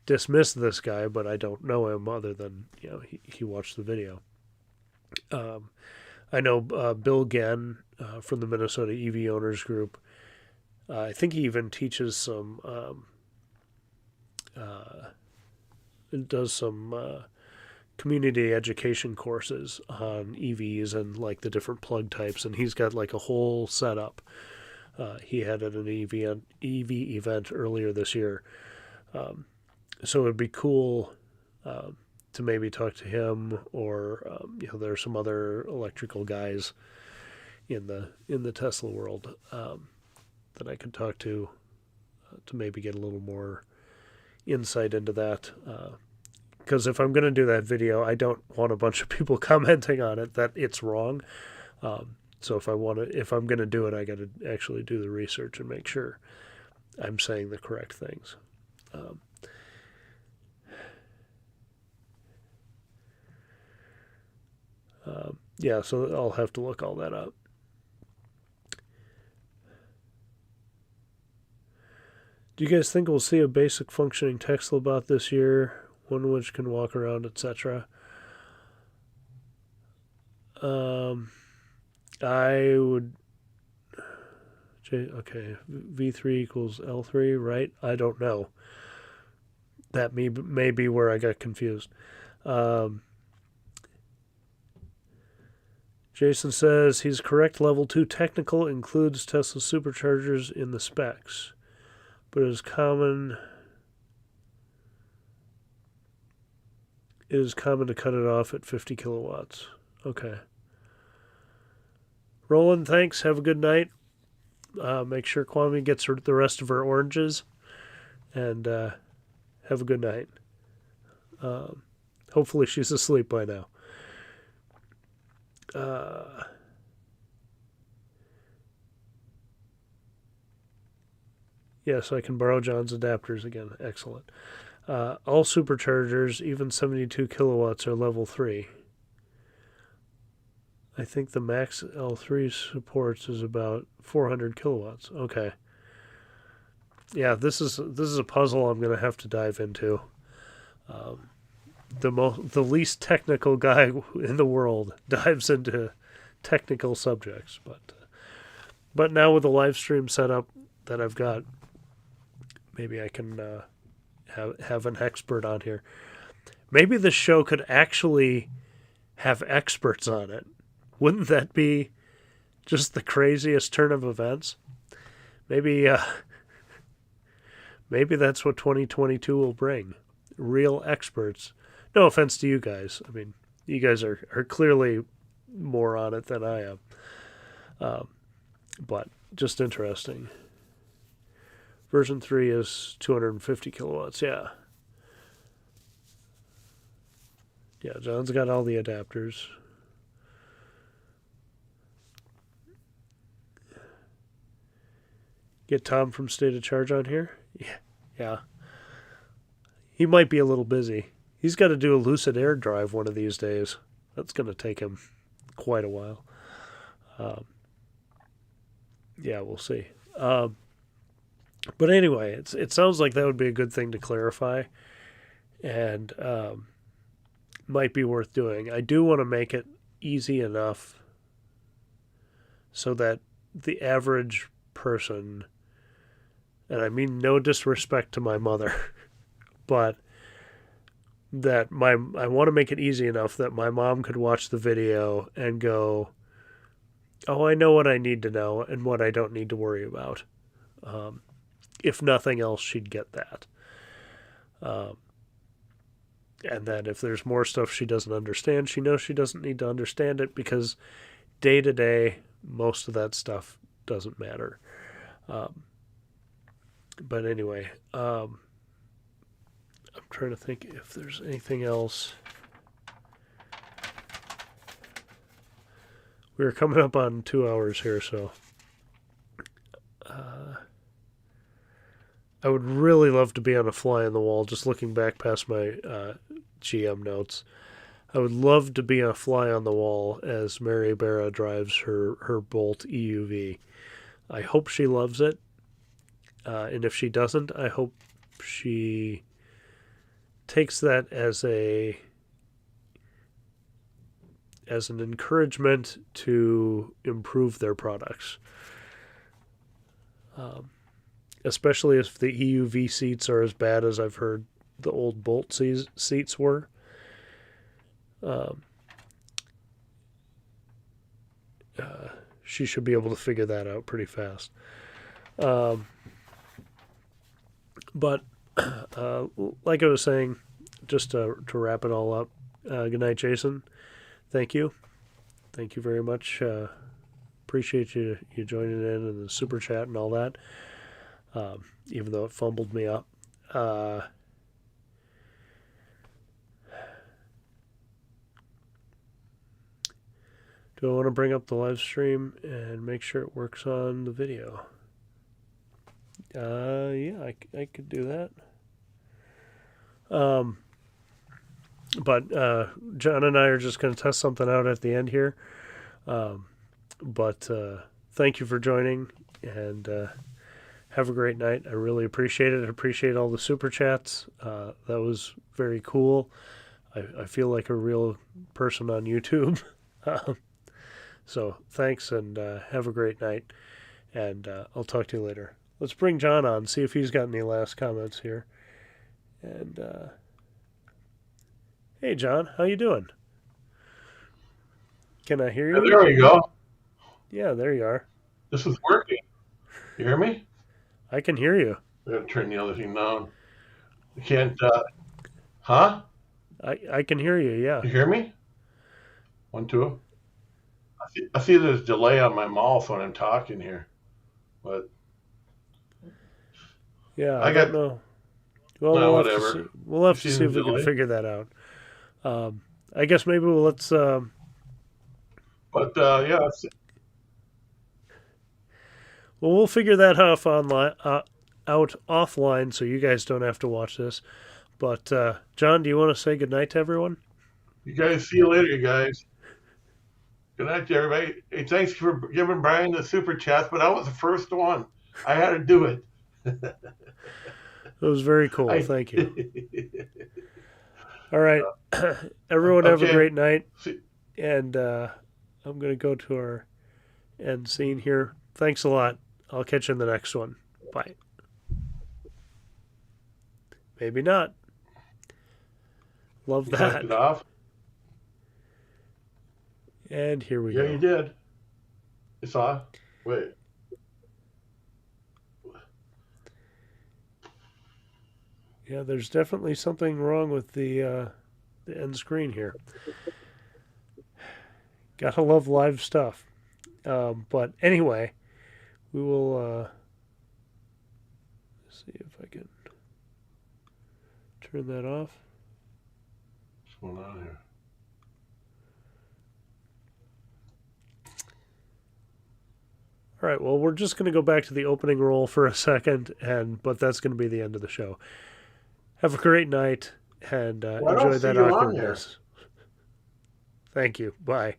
dismiss this guy, but I don't know him other than he watched the video. I know Bill Gann from the Minnesota EV Owners Group. I think he even teaches some, does some community education courses on EVs and like the different plug types, and he's got like a whole setup. He had at an EV event earlier this year. So it'd be cool to maybe talk to him, or there are some other electrical guys in the Tesla world that I could talk to maybe get a little more insight into that. Because if I'm going to do that video, I don't want a bunch of people commenting on it that it's wrong. So if I'm going to do it, I got to actually do the research and make sure I'm saying the correct things. So I'll have to look all that up. Do you guys think we'll see a basic functioning Tesla bot this year? One which can walk around, etc. I would... Okay, V3 equals L3, right? I don't know. That may be where I got confused. Jason says he's correct. Level 2 technical includes Tesla superchargers in the specs, but it is common to cut it off at 50 kilowatts. Okay. Roland, thanks. Have a good night. Make sure Kwame gets the rest of her oranges, and have a good night. Hopefully she's asleep by now. Yes, I can borrow John's adapters again. Excellent. All superchargers, even 72 kilowatts, are level 3. I think the max L3 supports is about 400 kilowatts. Okay. Yeah, this is a puzzle I'm going to have to dive into. The least technical guy in the world dives into technical subjects, but now with the live stream setup that I've got, maybe I can have an expert on here. Maybe the show could actually have experts on it. Wouldn't that be just the craziest turn of events? Maybe that's what 2022 will bring. Real experts. No offense to you guys. I mean, you guys are clearly more on it than I am. But just interesting. Version 3 is 250 kilowatts. Yeah. Yeah, John's got all the adapters. Get Tom from State of Charge on here? Yeah. He might be a little busy. He's got to do a Lucid Air drive one of these days. That's going to take him quite a while. Yeah, we'll see. But anyway, it sounds like that would be a good thing to clarify, and might be worth doing. I do want to make it easy enough so that the average person, and I mean no disrespect to my mother, but that I want to make it easy enough that my mom could watch the video and go, oh, I know what I need to know and what I don't need to worry about. if nothing else, she'd get that. And then if there's more stuff she doesn't understand, she knows she doesn't need to understand it, because day to day, most of that stuff doesn't matter. But anyway, I'm trying to think if there's anything else. We're coming up on 2 hours here, so I would really love to be on a fly on the wall, just looking back past my GM notes. I would love to be a fly on the wall as Mary Barra drives her Bolt EUV. I hope she loves it. And if she doesn't, I hope she takes that as an encouragement to improve their products. Especially if the EUV seats are as bad as I've heard the old Bolt seats were. She should be able to figure that out pretty fast. But like I was saying, just to wrap it all up, good night, Jason. Thank you. Thank you very much. Appreciate you joining in and the super chat and all that, even though it fumbled me up. Do I want to bring up the live stream and make sure it works on the video? Yeah, I could do that. But John and I are just going to test something out at the end here. But thank you for joining, and have a great night. I really appreciate it. I appreciate all the super chats. That was very cool. I feel like a real person on YouTube. So thanks, and have a great night. And I'll talk to you later. Let's bring John on, see if he's got any last comments here. And hey, John, how you doing? Can I hear you? There you go. Yeah, there you are. This is working. You hear me? I can hear you. I'm going to turn the other thing down. I can't, huh? I can hear you, yeah. You hear me? 1, 2. I see there's delay on my mouth when I'm talking here. But yeah, I don't know. Well, whatever. We'll have to see if we can figure that out. I guess maybe let's. Yeah. Well, we'll figure that out offline, so you guys don't have to watch this. But John, do you want to say goodnight to everyone? You guys, see you later, you guys. Good night to everybody. Hey, thanks for giving Brian the super chats, but I was the first one. I had to do it. It was very cool. Thank you. All right. Everyone have a great night. And I'm going to go to our end scene here. Thanks a lot. I'll catch you in the next one. Bye. Maybe not. Love that. Turned it off? And here we go. Yeah, you did. It's off. Wait. Yeah, there's definitely something wrong with the end screen here. Gotta love live stuff. But anyway, we will see if I can turn that off. What's going on here? All right, well, we're just going to go back to the opening roll for a second, but that's going to be the end of the show. Have a great night, and enjoy that awkwardness. Thank you. Bye.